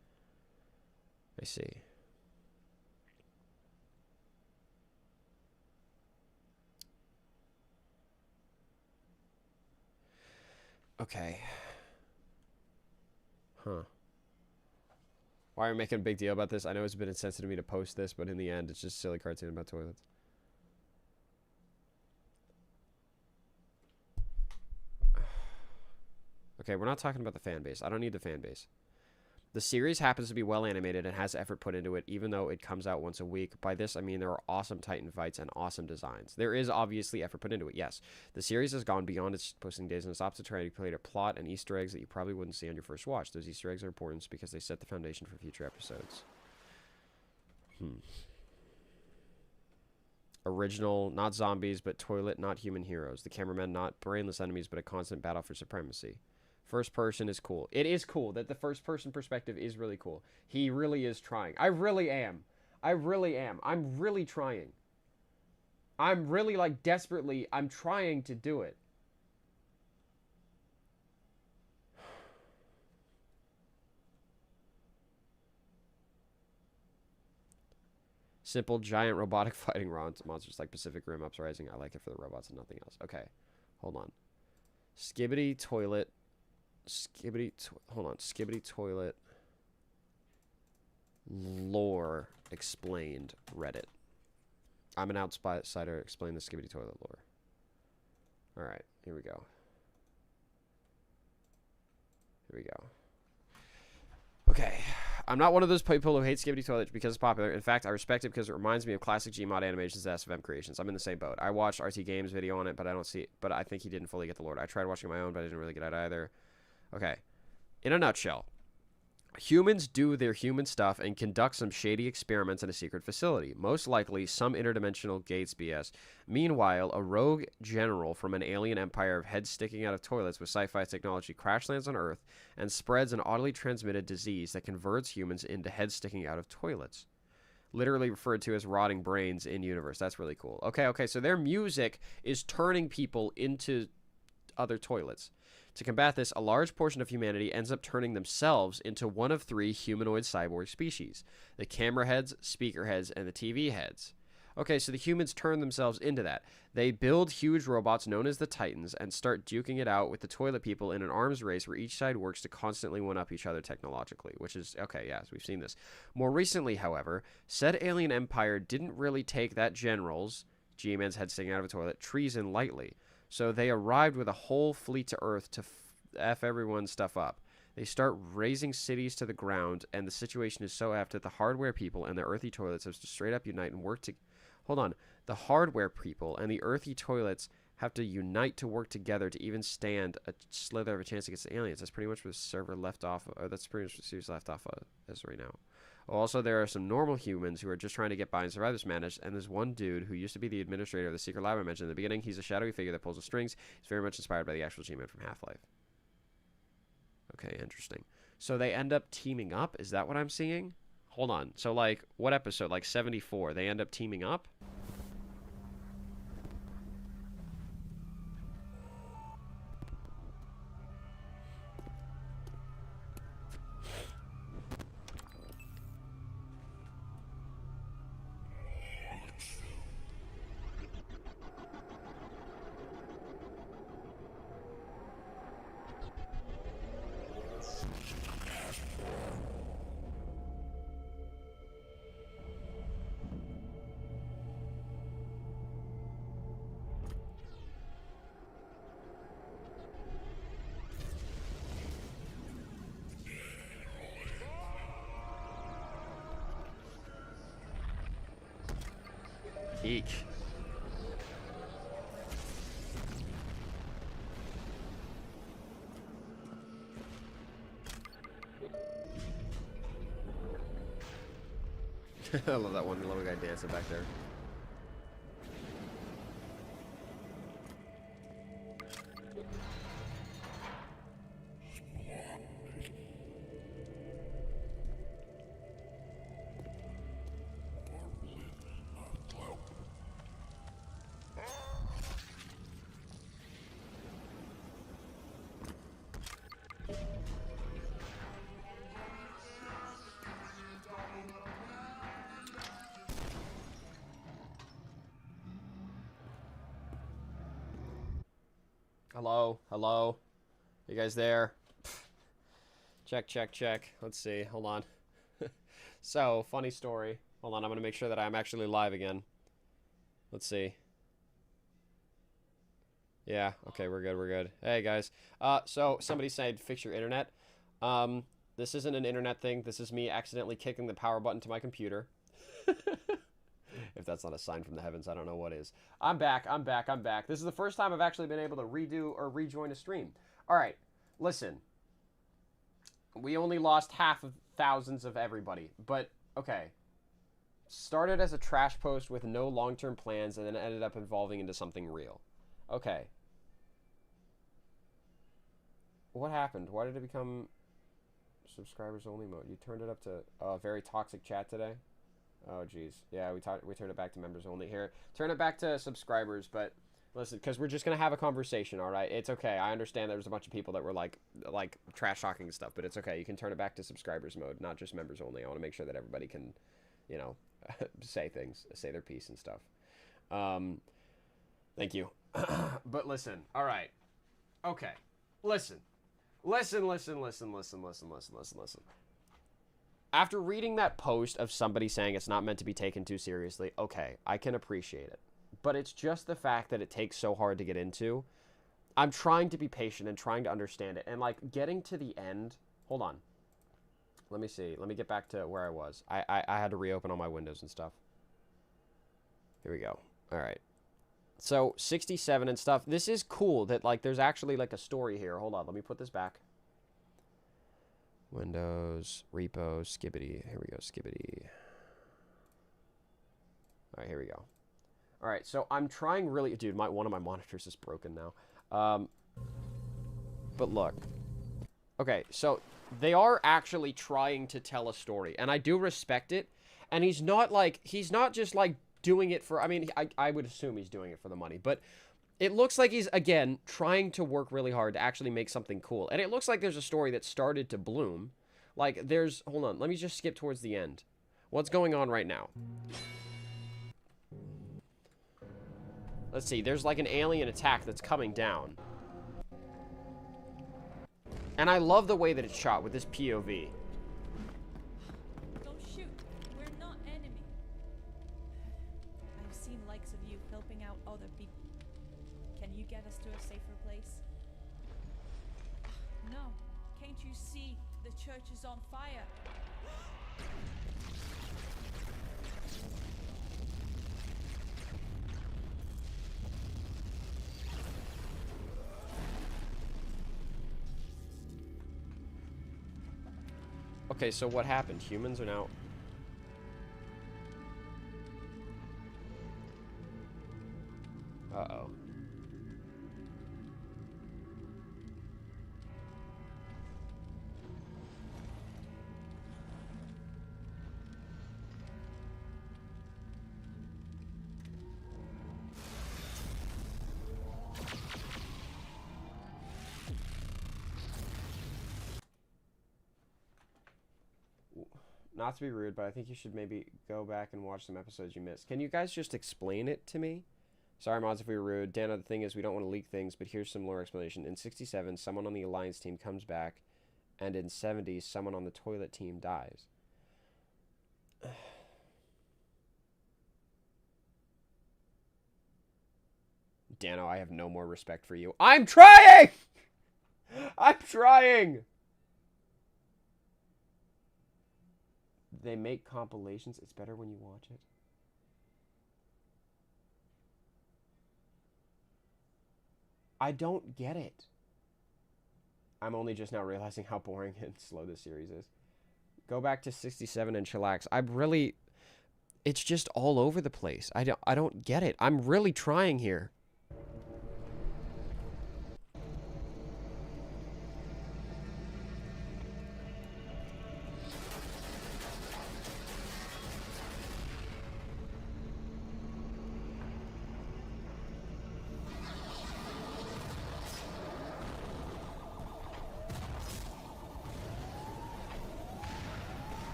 I see. Okay. Huh. Why are we making a big deal about this? I know it's been insensitive to me to post this, but in the end, it's just a silly cartoon about toilets. Okay, we're not talking about the fan base. I don't need the fan base. The series happens to be well animated and has effort put into it, even though it comes out once a week. By this, I mean there are awesome Titan fights and awesome designs. There is obviously effort put into it, yes. The series has gone beyond its posting days and stops to try to create a plot and Easter eggs that you probably wouldn't see on your first watch. Those Easter eggs are important because they set the foundation for future episodes. Original, not zombies, but toilet, not human heroes. The cameramen, not brainless enemies, but a constant battle for supremacy. First person is cool. It is cool that the first person perspective is really cool. He really is trying. I really am. I really am. I'm really trying. I'm really, like, desperately, I'm trying to do it. Simple, giant robotic fighting monsters like Pacific Rim Uprising. I like it for the robots and nothing else. Okay, hold on. Skibidi Toilet. Hold on. Skibidi Toilet. Lore explained Reddit. I'm an outsider. Explain the Skibidi Toilet lore. Alright, here we go. Here we go. Okay. I'm not one of those people who hate Skibidi Toilet because it's popular. In fact, I respect it because it reminds me of classic Gmod animations and SFM creations. I'm in the same boat. I watched RT Games video on it, but I don't see it. But I think he didn't fully get the lore. I tried watching my own, but I didn't really get it either. Okay. In a nutshell, humans do their human stuff and conduct some shady experiments in a secret facility. Most likely, some interdimensional gates BS. Meanwhile, a rogue general from an alien empire of heads sticking out of toilets with sci-fi technology crash lands on Earth and spreads an oddly transmitted disease that converts humans into heads sticking out of toilets. Literally referred to as rotting brains in universe. That's really cool. Okay, so their music is turning people into other toilets. To combat this, a large portion of humanity ends up turning themselves into one of 3 humanoid cyborg species: the camera heads, speaker heads, and the TV heads. Okay, so the humans turn themselves into that. They build huge robots known as the Titans and start duking it out with the toilet people in an arms race where each side works to constantly one-up each other technologically, which is, okay, yes, we've seen this. More recently, however, said alien empire didn't really take that general's, G-Man's head sticking out of a toilet, treason lightly. So they arrived with a whole fleet to Earth to F everyone's stuff up. They start razing cities to the ground, and the situation is so apt that the hardware people and the earthy toilets have to straight up unite and work to... Hold on. The hardware people and the earthy toilets have to unite to work together to even stand a slither of a chance against the aliens. That's pretty much where the server left off, or that's pretty much what the series left off as right now. Also, there are some normal humans who are just trying to get by and survive this madness, and there's one dude who used to be the administrator of the secret lab I mentioned in the beginning. He's a shadowy figure that pulls the strings. He's very much inspired by the actual G-Man from Half-Life. Okay, interesting. So they end up teaming up? Is that what I'm seeing? Hold on. So, like, what episode? Like 74. They end up teaming up? Eek. I love that one little guy dancing back there. Hello? Hello? You guys there? Check, check, check. Let's see. Hold on. So, funny story. Hold on, I'm going to make sure that I'm actually live again. Let's see. Yeah, okay, we're good, we're good. Hey, guys. So, somebody said, fix your internet. This isn't an internet thing. This is me accidentally kicking the power button to my computer. If that's not a sign from the heavens, I don't know what is. I'm back, I'm back, I'm back. This is the first time I've actually been able to redo or rejoin a stream. All right, listen. We only lost half of thousands of everybody, but okay. Started as a trash post with no long-term plans and then ended up evolving into something real. Okay. What happened? Why did it become subscribers only mode? You turned it up to a very toxic chat today? Oh, geez. Yeah, we turned it back to members only here. Turn it back to subscribers, but listen, because we're just going to have a conversation, all right? It's okay. I understand there's a bunch of people that were, like trash-talking and stuff, but it's okay. You can turn it back to subscribers mode, not just members only. I want to make sure that everybody can, you know, say things, say their piece and stuff. Thank you. But listen, all right. Okay. Listen. After reading that post of somebody saying it's not meant to be taken too seriously, okay, I can appreciate it. But it's just the fact that it takes so hard to get into. I'm trying to be patient and trying to understand it. And, like, getting to the end... Hold on. Let me see. Let me get back to where I was. I had to reopen all my windows and stuff. Here we go. All right. So 67 and stuff. This is cool that like there's actually like a story here. Hold on. Let me put this back. Windows, repo, Skibidi. Here we go. Skibidi. All right. Here we go. All right. So I'm trying really... Dude, one of my monitors is broken now. But look. Okay. So they are actually trying to tell a story. And I do respect it. And he's not just like doing it for... I mean, I would assume he's doing it for the money. But it looks like he's, again, trying to work really hard to actually make something cool. And it looks like there's a story that started to bloom. Like, there's... Hold on. Let me just skip towards the end. What's going on right now? Let's see. There's like an alien attack that's coming down. And I love the way that it's shot with this POV. Don't shoot. We're not enemy. I've seen likes of you helping out other people. Can you get us to a safer place? No. Can't you see the church is on fire? Okay, so what happened? Humans are now... Uh-oh. Not to be rude, but I think you should maybe go back and watch some episodes you missed. Can you guys just explain it to me? Sorry, mods, if we were rude. Danno, the thing is, we don't want to leak things, but here's some lore explanation. In 67, someone on the Alliance team comes back, and in 70, someone on the toilet team dies. Danno, I have no more respect for you. I'm trying! I'm trying! They make compilations. It's better when you watch it. I don't get it. I'm only just now realizing how boring and slow this series is. Go back to 67 and chillax. It's just all over the place. I don't get it. I'm really trying here.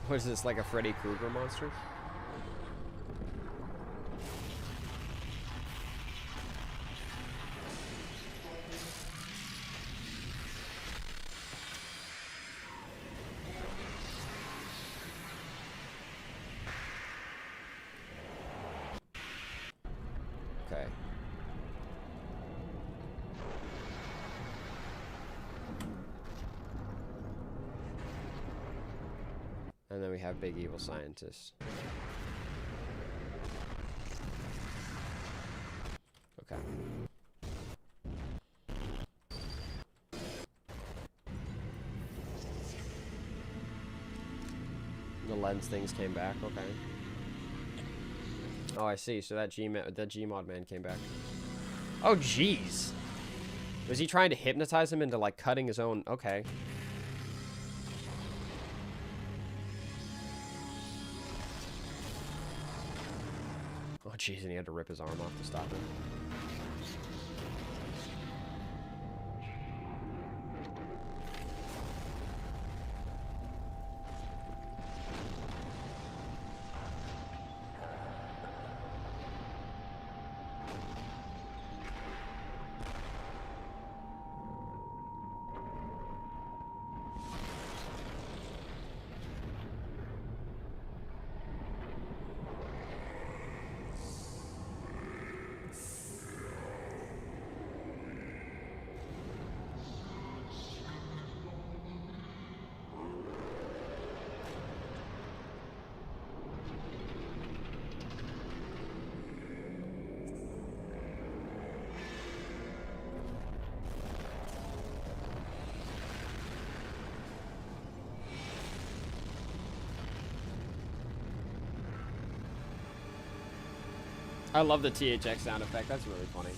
What is this, like a Freddy Krueger monster? Okay. And then we have big evil scientists. Okay. The lens things came back, okay. Oh, I see. So that Gmod man came back. Oh, jeez. Was he trying to hypnotize him into, like, cutting his own... Okay. Oh, jeez, and he had to rip his arm off to stop him. I love the THX sound effect. That's really funny.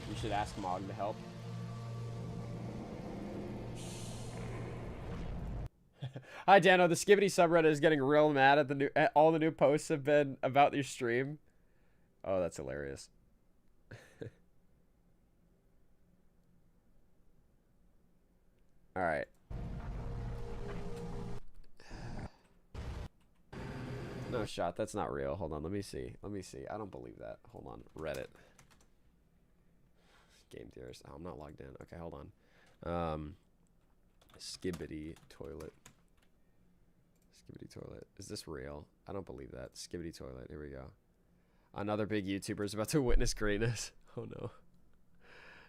You should ask Mog to help. Hi, Danno. The Skibidi subreddit is getting real mad at the new. All the new posts have been about your stream. Oh, that's hilarious. All right. No shot. That's not real. Hold on. Let me see. Let me see. I don't believe that. Hold on. Reddit. Game theorist. Oh, I'm not logged in. Okay, hold on. Skibidi toilet. Skibidi toilet. Is this real? I don't believe that. Skibidi toilet. Here we go. Another big YouTuber is about to witness greatness. Oh no.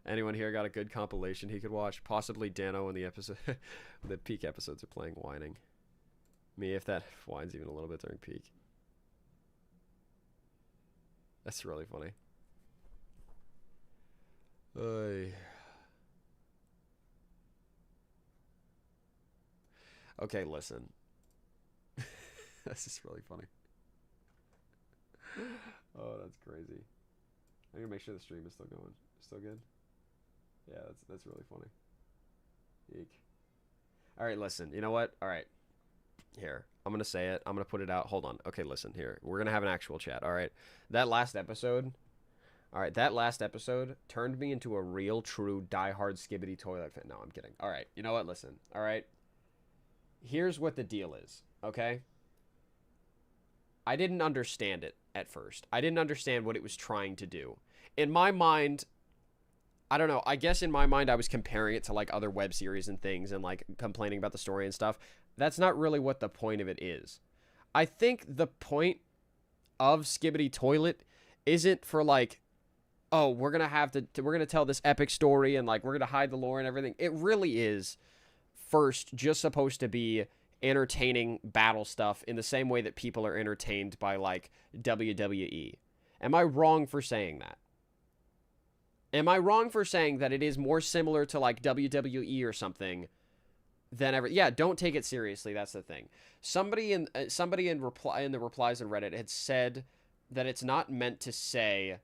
Anyone here got a good compilation he could watch? Possibly Danno in the episode. The peak episodes are playing whining. Me if that whines even a little bit during peak. That's really funny. Okay, listen. This is really funny. Oh, that's crazy. I'm gonna make sure the stream is still going. Still good? Yeah, that's really funny. Eek. Alright, listen. You know what? Alright. Here. I'm gonna say it. I'm gonna put it out. Hold on. Okay, listen. Here. We're gonna have an actual chat. Alright. That last episode... Alright, that last episode turned me into a real, true, diehard Skibidi toilet fan. No, I'm kidding. Alright. You know what? Listen. Alright. Here's what the deal is. Okay? I didn't understand it at first. I didn't understand what it was trying to do. In my mind, I don't know. I guess in my mind I was comparing it to like other web series and things and like complaining about the story and stuff. That's not really what the point of it is. I think the point of Skibidi Toilet isn't for like, oh, we're going to tell this epic story and like we're going to hide the lore and everything. It really is first just supposed to be entertaining battle stuff in the same way that people are entertained by like WWE. Am I wrong for saying that? Am I wrong for saying that it is more similar to like WWE or something than ever? Yeah, don't take it seriously. That's the thing. Somebody in the replies on Reddit had said that it's not meant to say,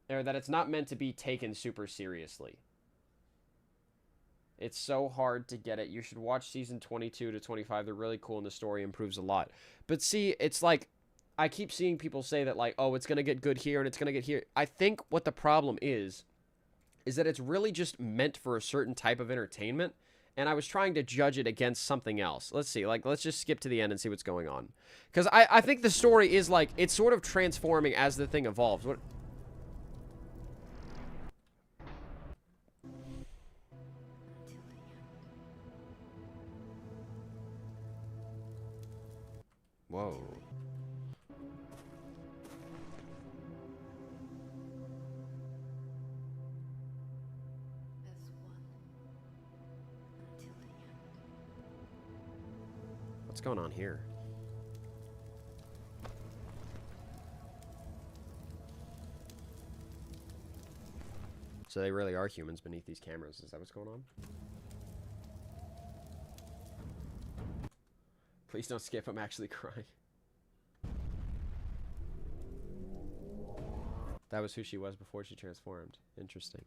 or that it's not meant to be taken super seriously. It's so hard to get it. You should watch season 22 to 25. They're really cool and the story improves a lot. But see, it's like, I keep seeing people say that like, oh, it's going to get good here and it's going to get here. I think what the problem is that it's really just meant for a certain type of entertainment. And I was trying to judge it against something else. Let's see, like, let's just skip to the end and see what's going on. Because I think the story is like, it's sort of transforming as the thing evolves. What? Whoa. What's going on here? So they really are humans beneath these cameras. Is that what's going on? Please don't skip. I'm actually crying. That was who she was before she transformed. Interesting.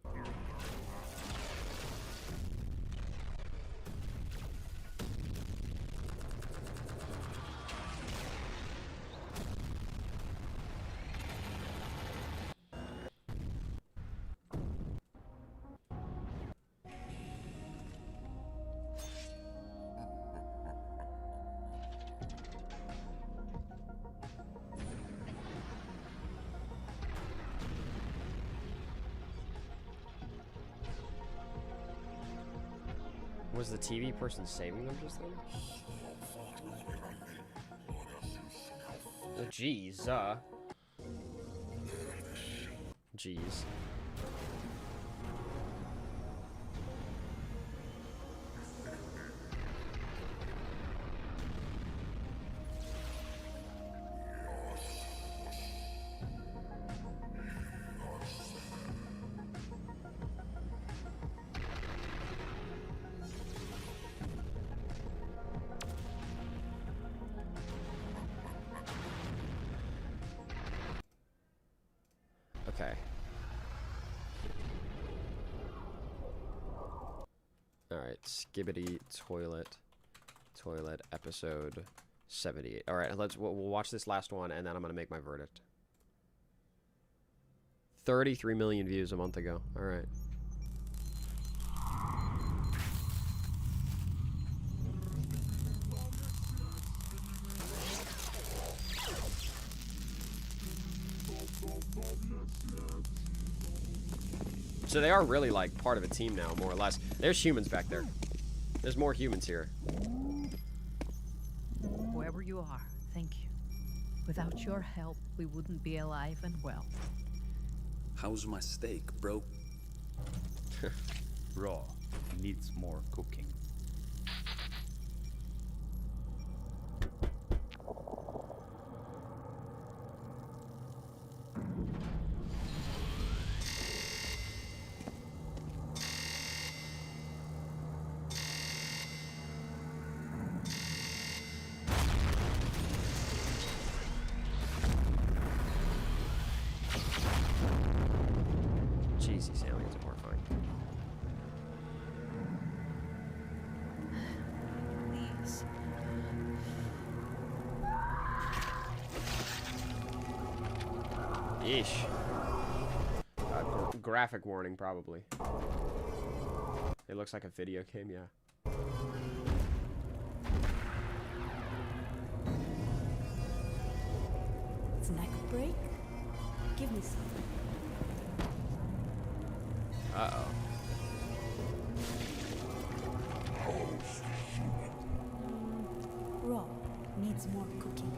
Was the TV person saving them just then? Oh, jeez, jeez. Okay. Alright, Skibidi Toilet episode 78. Alright, we'll watch this last one, and then I'm gonna make my verdict. 33 million views a month ago. Alright. So they are really, like, part of a team now, more or less. There's humans back there. There's more humans here. Whoever you are, thank you. Without your help, we wouldn't be alive and well. How's my steak, bro? Raw. Needs more cooking. Jeez, these aliens are horrifying. Please. Yeesh. Graphic warning, probably. It looks like a video game, yeah. Snack break? Give me some. Uh-oh. Raw. Needs more cooking.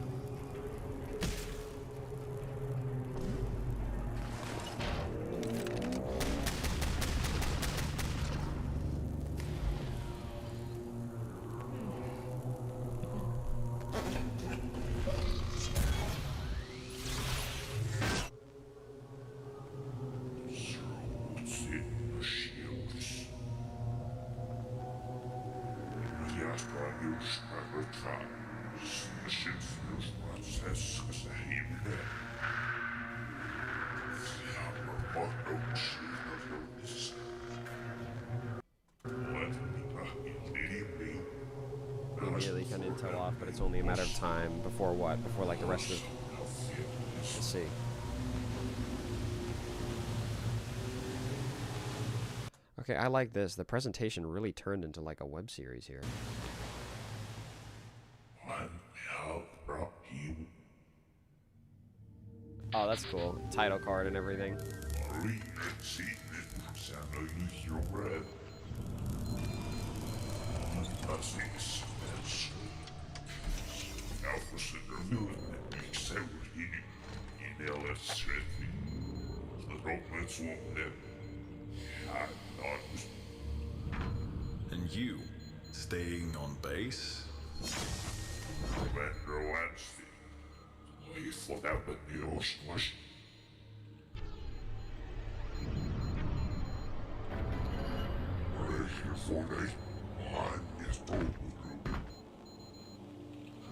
Immediately cut intel off, but it's only a matter of time before what? Before like the rest of. Let's see. Okay, I like this. The presentation really turned into like a web series here. Oh, that's cool. Title card and everything. And you, staying on base?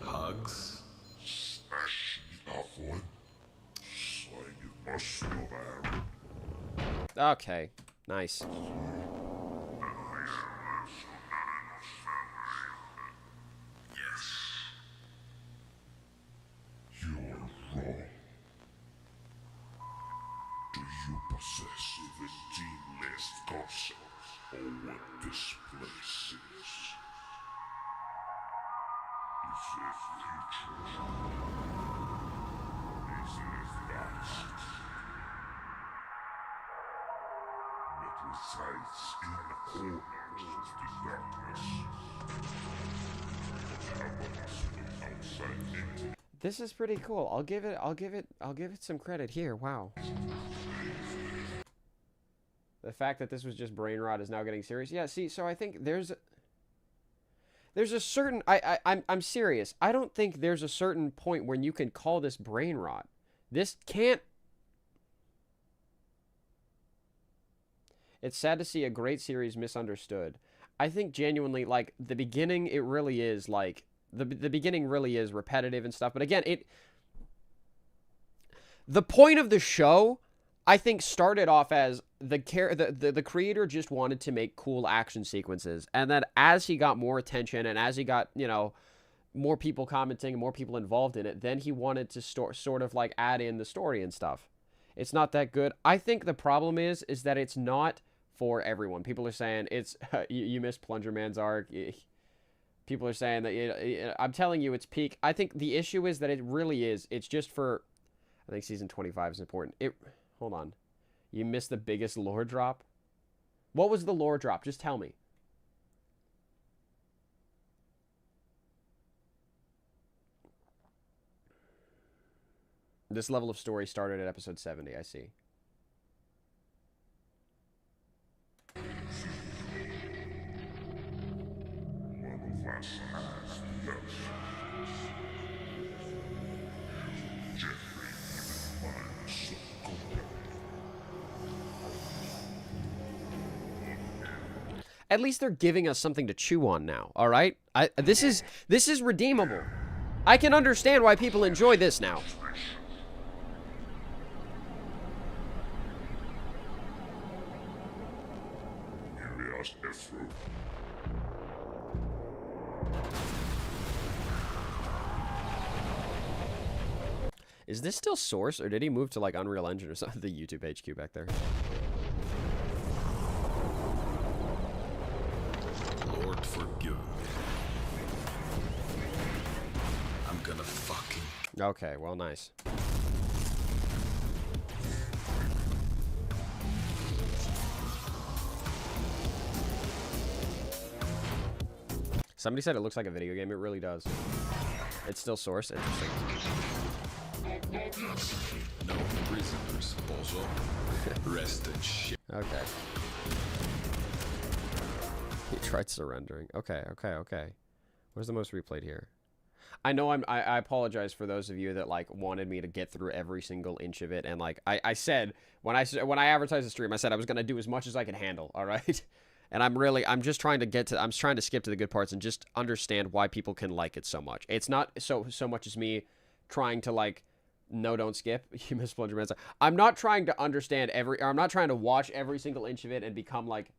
Hugs? Okay, nice. This is pretty cool. I'll give it some credit here. Wow. The fact that this was just brain rot is now getting serious. Yeah, see, so I think there's a certain I'm serious. I don't think there's a certain point when you can call this brain rot. This can't. It's sad to see a great series misunderstood. I think genuinely, like, the beginning, it really is, like, the beginning really is repetitive and stuff. But again, the point of the show, I think started off as the creator just wanted to make cool action sequences, and then as he got more attention and as he got, you know, more people commenting and more people involved in it, then he wanted to sort of like add in the story and stuff. It's not that good. I think the problem is that it's not for everyone. People are saying it's you missed Plunger Man's arc. People are saying that I'm telling you it's peak. I think the issue is that it really is. It's just for, I think season 25 is important. Hold on. You missed the biggest lore drop? What was the lore drop? Just tell me. This level of story started at episode 70, I see. At least they're giving us something to chew on now, all right? This is redeemable. I can understand why people enjoy this now. Is this still Source, or did he move to like Unreal Engine or something? The YouTube HQ back there. Lord, forgive me. I'm gonna fucking... Okay, well, nice. Somebody said it looks like a video game. It really does. It's still Source. Interesting. No prisoners, bozo. Rest and shit. Okay. He tried surrendering. Okay. Where's the most replayed here? I know I apologize for those of you that like wanted me to get through every single inch of it, and like I said when I advertised the stream, I said I was gonna do as much as I could handle. All right. And I'm just trying to I'm trying to skip to the good parts and just understand why people can like it so much. It's not so much as me trying to like, no, don't skip. You missed Plunger Man's. I'm not trying to understand I'm not trying to watch every single inch of it and become like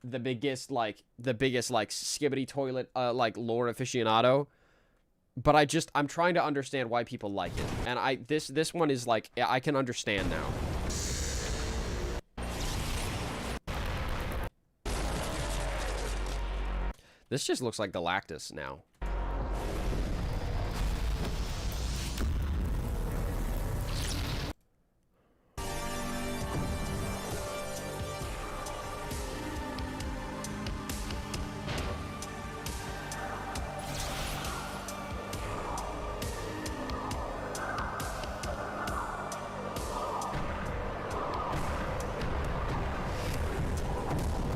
the biggest Skibidi toilet like lore aficionado. But I'm trying to understand why people like it. And this one is like, I can understand now. This just looks like Galactus now.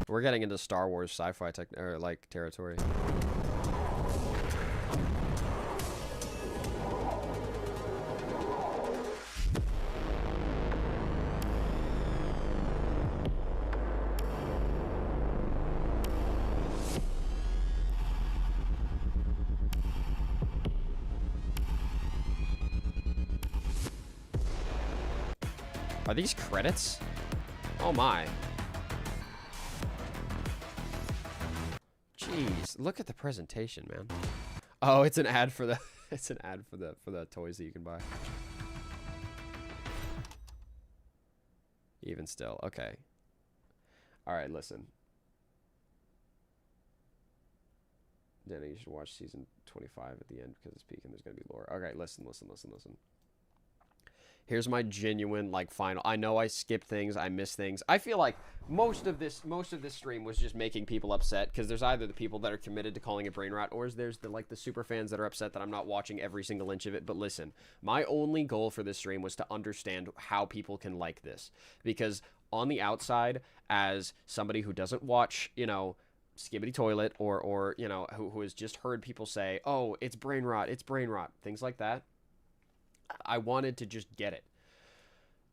We're getting into Star Wars sci-fi territory. Are these credits? Oh my. Jeez, look at the presentation, man. Oh, it's an ad for the it's an ad for the toys that you can buy. Even still, okay. All right, listen. Danny, you should watch season 25 at the end because it's peak and there's gonna be lore. Okay, listen. Here's my genuine like final. I know I skipped things, I missed things. I feel like most of this stream was just making people upset because there's either the people that are committed to calling it brain rot, or there's the super fans that are upset that I'm not watching every single inch of it. But listen, my only goal for this stream was to understand how people can like this, because on the outside, as somebody who doesn't watch, you know, Skibidi Toilet or you know, who has just heard people say, oh, it's brain rot, things like that. I wanted to just get it.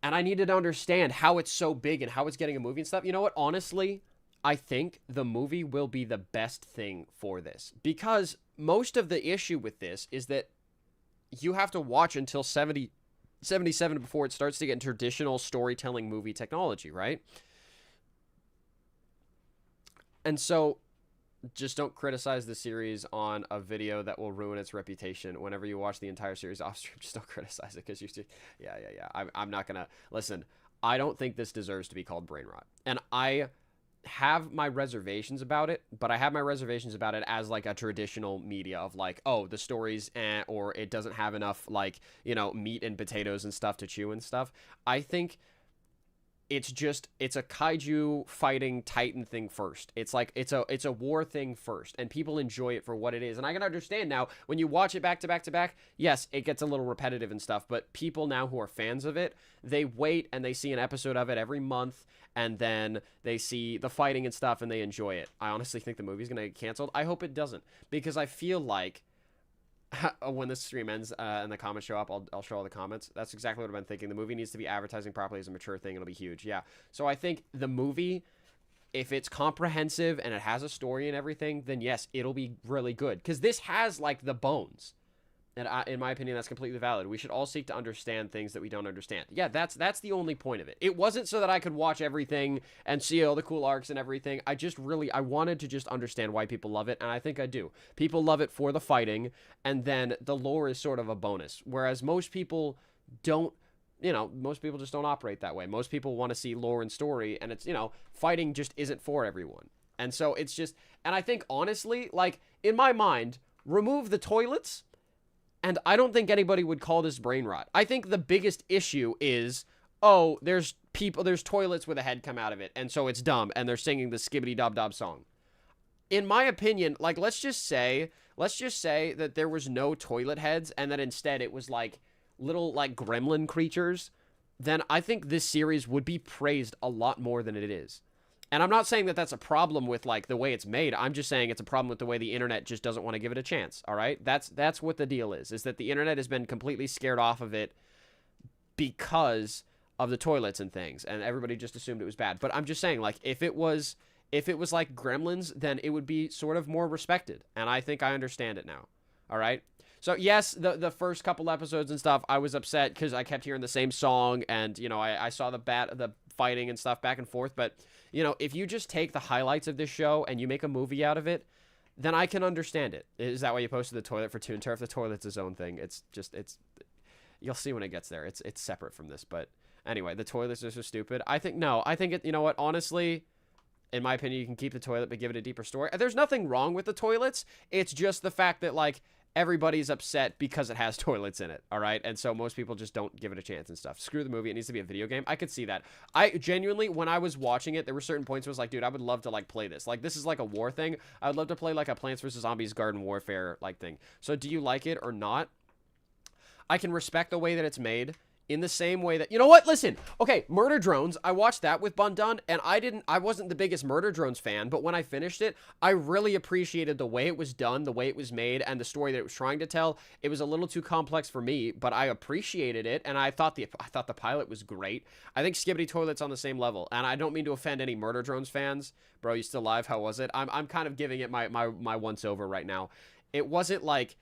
And I needed to understand how it's so big and how it's getting a movie and stuff. You know what? Honestly, I think the movie will be the best thing for this. Because most of the issue with this is that you have to watch until 70 77 before it starts to get traditional storytelling movie technology, right? And so just don't criticize the series on a video that will ruin its reputation. Whenever you watch the entire series off stream, just don't criticize it, because you just, yeah. I'm not gonna, listen, I don't think this deserves to be called brain rot. And I have my reservations about it, but I have my reservations about it as like a traditional media of like, oh, the story's or it doesn't have enough like, you know, meat and potatoes and stuff to chew and stuff. I think it's a kaiju fighting titan thing first. It's like it's a war thing first, and people enjoy it for what it is. And I can understand now when you watch it back to back to back, yes, it gets a little repetitive and stuff, but people now who are fans of it, they wait and they see an episode of it every month, and then they see the fighting and stuff and they enjoy it. I honestly think the movie's gonna get canceled. I hope it doesn't, because I feel like when this stream ends and the comments show up, I'll show all the comments. That's exactly what I've been thinking. The movie needs to be advertising properly as a mature thing. It'll be huge. Yeah. So I think the movie, if it's comprehensive and it has a story and everything, then yes, it'll be really good. Because this has like the bones. And in my opinion, that's completely valid. We should all seek to understand things that we don't understand. Yeah, that's the only point of it. It wasn't so that I could watch everything and see all the cool arcs and everything. I wanted to just understand why people love it, and I think I do. People love it for the fighting, and then the lore is sort of a bonus. Whereas most people don't, most people just don't operate that way. Most people want to see lore and story, and it's, fighting just isn't for everyone. And so it's just, and I think honestly, like, in my mind, remove the toilets, and I don't think anybody would call this brain rot. I think the biggest issue is, oh, there's toilets with a head come out of it, and so it's dumb, and they're singing the Skibidi Dob Dob song. In my opinion, like, let's just say that there was no toilet heads, and that instead it was like little like gremlin creatures, then I think this series would be praised a lot more than it is. And I'm not saying that that's a problem with, like, the way it's made. I'm just saying it's a problem with the way the internet just doesn't want to give it a chance, all right? That's what the deal is that the internet has been completely scared off of it because of the toilets and things, and everybody just assumed it was bad. But I'm just saying, like, if it was like Gremlins, then it would be sort of more respected, and I think I understand it now, all right? So, yes, the first couple episodes and stuff, I was upset because I kept hearing the same song, and, I saw the fighting and stuff back and forth, but, if you just take the highlights of this show and you make a movie out of it, then I can understand it. Is that why you posted the toilet for Toon Turf? The toilet's his own thing. It's you'll see when it gets there. It's separate from this, but anyway, the toilets are so stupid. I think it, you know what, honestly, in my opinion, you can keep the toilet, but give it a deeper story. There's nothing wrong with the toilets. It's just the fact that, like, everybody's upset because it has toilets in it, all right? And so most people just don't give it a chance and stuff. Screw the movie. It needs to be a video game. I could see that. I genuinely, when I was watching it, there were certain points where I was like, dude, I would love to, like, play this. Like, this is like a war thing. I would love to play, like, a Plants vs. Zombies Garden Warfare, like, thing. So do you like it or not? I can respect the way that it's made. In the same way that, you know what, listen, okay, Murder Drones, I watched that with Bundun, and I wasn't the biggest Murder Drones fan, but when I finished it, I really appreciated the way it was done, the way it was made, and the story that it was trying to tell. It was a little too complex for me, but I appreciated it, and I thought the pilot was great. I think Skibidi Toilet's on the same level, and I don't mean to offend any Murder Drones fans. Bro, you still live? How was it? I'm kind of giving it my once over right now. It wasn't like,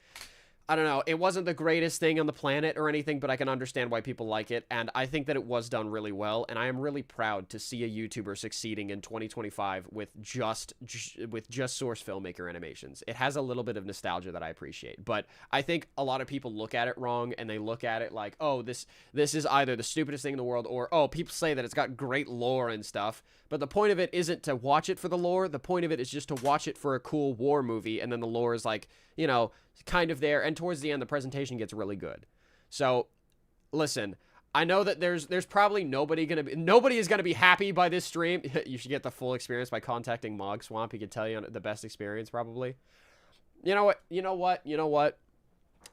I don't know, it wasn't the greatest thing on the planet or anything, but I can understand why people like it, and I think that it was done really well, and I am really proud to see a YouTuber succeeding in 2025 with just source filmmaker animations. It has a little bit of nostalgia that I appreciate, but I think a lot of people look at it wrong, and they look at it like, oh, this is either the stupidest thing in the world, or, oh, people say that it's got great lore and stuff, but the point of it isn't to watch it for the lore. The point of it is just to watch it for a cool war movie, and then the lore is like, kind of there, and towards the end, the presentation gets really good. So, listen, I know that there's probably nobody is gonna be happy by this stream. You should get the full experience by contacting Mog Swamp. He could tell you the best experience, probably. You know what?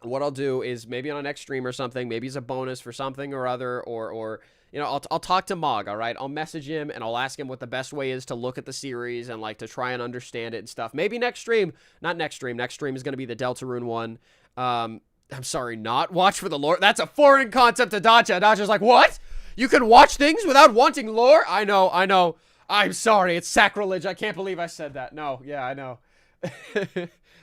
What I'll do is maybe on a next stream or something, maybe as a bonus for something or other, or I'll talk to Mog, all right? I'll message him, and I'll ask him what the best way is to look at the series and, like, to try and understand it and stuff. Maybe next stream. Not next stream. Next stream is going to be the Deltarune one. I'm sorry, not Watch for the Lore. That's a foreign concept to Dacha. Dacha's like, what? You can watch things without wanting lore? I know. I'm sorry. It's sacrilege. I can't believe I said that. No, yeah, I know.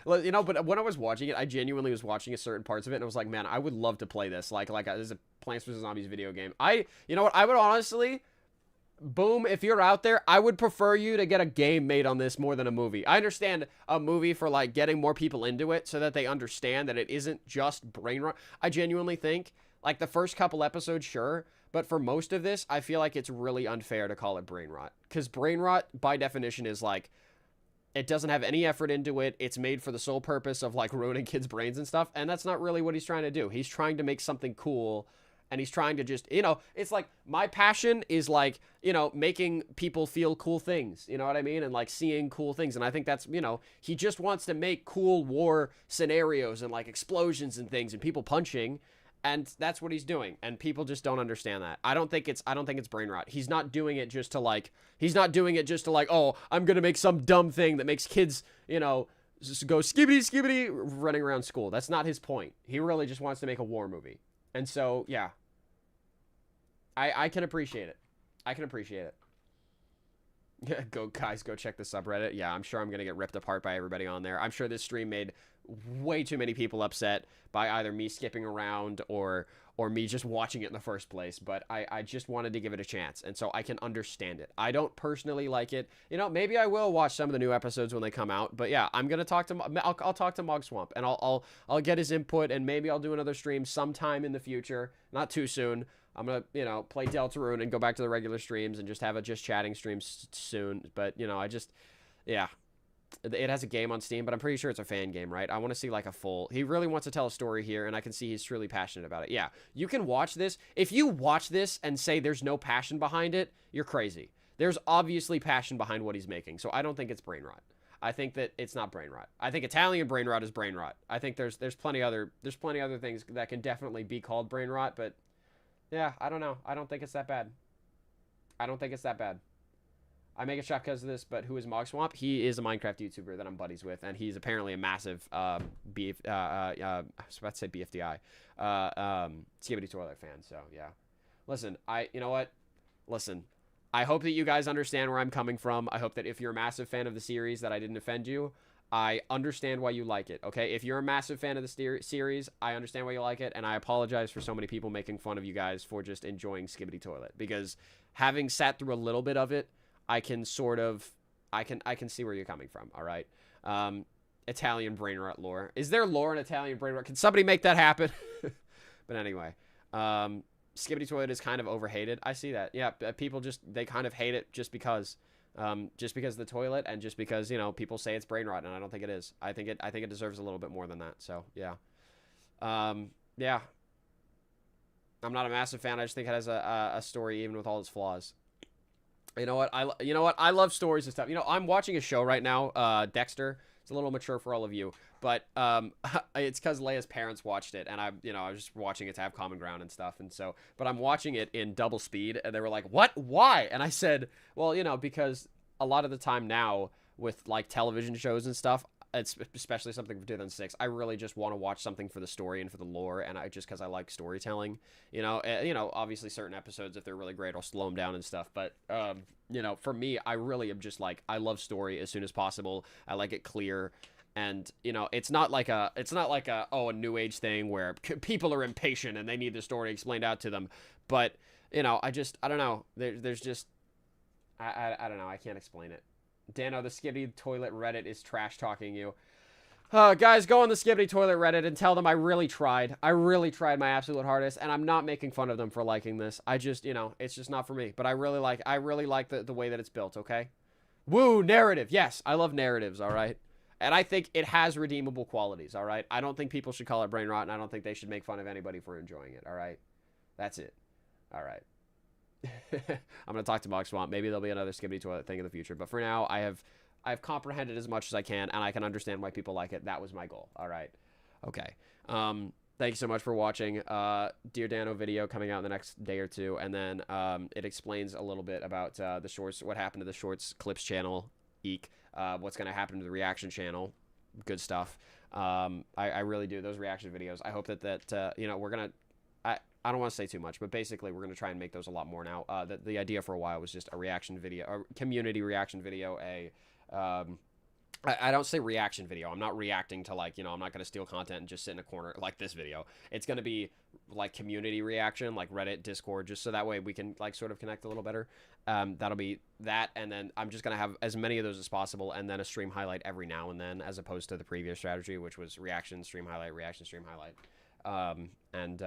You know, but when I was watching it, I genuinely was watching a certain parts of it, and I was like, man, I would love to play this. This is a Plants vs. Zombies video game. You know what, I would honestly, Boom, if you're out there, I would prefer you to get a game made on this more than a movie. I understand a movie for, like, getting more people into it so that they understand that it isn't just brain rot. I genuinely think, like, the first couple episodes, sure, but for most of this, I feel like it's really unfair to call it brain rot. Because brain rot, by definition, is, like, it doesn't have any effort into it. It's made for the sole purpose of, like, ruining kids' brains and stuff, and that's not really what he's trying to do. He's trying to make something cool, and he's trying to just, you know, it's like, my passion is, like, you know, making people feel cool things, you know what I mean? And, like, seeing cool things, and I think that's, you know, he just wants to make cool war scenarios and, like, explosions and things and people punching, and that's what he's doing, and people just don't understand that. I don't think it's brain rot. He's not doing it just to, like, oh, I'm gonna make some dumb thing that makes kids, you know, just go skibidi skibidi running around school. That's not his point. He really just wants to make a war movie. And so, yeah. I can appreciate it. I can appreciate it. Go check the subreddit. Yeah, I'm sure I'm going to get ripped apart by everybody on there. I'm sure this stream made way too many people upset by either me skipping around or me just watching it in the first place. But I just wanted to give it a chance. And so I can understand it. I don't personally like it. You know, maybe I will watch some of the new episodes when they come out. But yeah, I'm going to talk to... I'll talk to Mog Swamp. And I'll get his input. And maybe I'll do another stream sometime in the future. Not too soon. I'm going to, you know, play Deltarune and go back to the regular streams and just have a just chatting stream soon. But, you know, yeah. It has a game on Steam, but I'm pretty sure it's a fan game, right? I want to see, like, a full... He really wants to tell a story here, and I can see he's truly passionate about it. Yeah, you can watch this. If you watch this and say there's no passion behind it, you're crazy. There's obviously passion behind what he's making, so I don't think it's brain rot. I think that it's not brain rot. I think Italian brain rot is brain rot. I think there's plenty other things that can definitely be called brain rot, but... Yeah, I don't know. I don't think it's that bad. I don't think it's that bad. I make a shot because of this, but who is Mog Swamp? He is a Minecraft YouTuber that I'm buddies with, and he's apparently a massive I was about to say BFDI, Skibidi Toilet fan. So yeah, listen, you know what? Listen, I hope that you guys understand where I'm coming from. I hope that if you're a massive fan of the series, that I didn't offend you. I understand why you like it, okay? If you're a massive fan of the series, I understand why you like it, and I apologize for so many people making fun of you guys for just enjoying Skibidi Toilet, because having sat through a little bit of it, I can sort of, I can see where you're coming from, all right? Italian brain rot lore. Is there lore in Italian brain rot? Can somebody make that happen? But anyway, Skibidi Toilet is kind of overhated. I see that. Yeah, people just, they kind of hate it just because of the toilet, and just because, you know, people say it's brain rot, and I don't think it is. I think it deserves a little bit more than that. So yeah, yeah. I'm not a massive fan. I just think it has a story, even with all its flaws. You know what? I love stories and stuff. You know, I'm watching a show right now, Dexter. It's a little mature for all of you, but it's because Leia's parents watched it, and I was just watching it to have common ground and stuff, and so, but I'm watching it in double speed, and they were like, "What? Why?" And I said, "Well, you know, because a lot of the time now with, like, television shows and stuff, it's especially something from 2006, I really just want to watch something for the story and for the lore, and because I like storytelling, you know, obviously certain episodes, if they're really great, I'll slow them down and stuff, but, you know, for me, I really am just like, I love story as soon as possible. I like it clear, and, you know, it's not like a new age thing where people are impatient and they need the story explained out to them, but, you know, I don't know, there's just, I don't know, I can't explain it. Danno, the Skibidi Toilet Reddit is trash talking you. Guys, go on the Skibidi Toilet Reddit and tell them I really tried. I really tried my absolute hardest, and I'm not making fun of them for liking this. I just, you know, it's just not for me. But I really like the way that it's built, okay? Woo, narrative. Yes, I love narratives, all right? And I think it has redeemable qualities, all right? I don't think people should call it brain rot, and I don't think they should make fun of anybody for enjoying it, all right? That's it. All right. I'm going to talk to Mog Swamp. Maybe there'll be another Skibidi Toilet thing in the future. But for now, I've comprehended as much as I can, and I can understand why people like it. That was my goal. All right. Okay. Thank you so much for watching. Dear Danno video coming out in the next day or two. And then it explains a little bit about the shorts, what happened to the shorts clips channel, eek, what's going to happen to the reaction channel. Good stuff. I really do. Those reaction videos. I hope that you know, we're going to... I don't want to say too much, but basically we're going to try and make those a lot more now. The idea for a while was just a reaction video, a community reaction video, I don't say reaction video. I'm not reacting to, like, you know, I'm not going to steal content and just sit in a corner like this video. It's going to be like community reaction, like Reddit, Discord, just so that way we can like sort of connect a little better. That'll be that. And then I'm just going to have as many of those as possible, and then a stream highlight every now and then, as opposed to the previous strategy, which was reaction, stream highlight, reaction, stream highlight.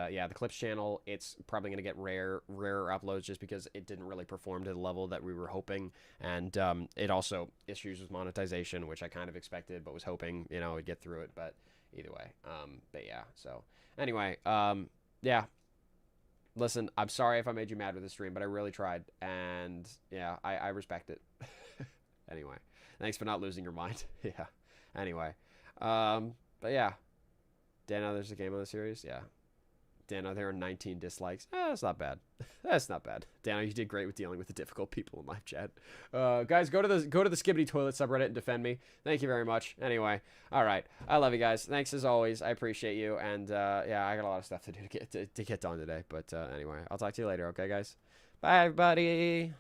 Yeah, the clips channel, it's probably going to get rarer uploads just because it didn't really perform to the level that we were hoping. And it also issues with monetization, which I kind of expected but was hoping, you know, it'd get through it. But either way, but yeah, so anyway, yeah, listen, I'm sorry if I made you mad with the stream, but I really tried, and yeah, I respect it. Anyway, thanks for not losing your mind. Yeah, anyway, but yeah, Danno, there's a game on the series. Yeah, Danno, there are 19 dislikes. That's not bad. That's not bad. Danno, you did great with dealing with the difficult people in live chat. Guys, go to the Skibidi Toilet subreddit and defend me. Thank you very much. Anyway, all right. I love you guys. Thanks as always. I appreciate you. And yeah, I got a lot of stuff to do to get done today. But anyway, I'll talk to you later. Okay, guys. Bye, everybody.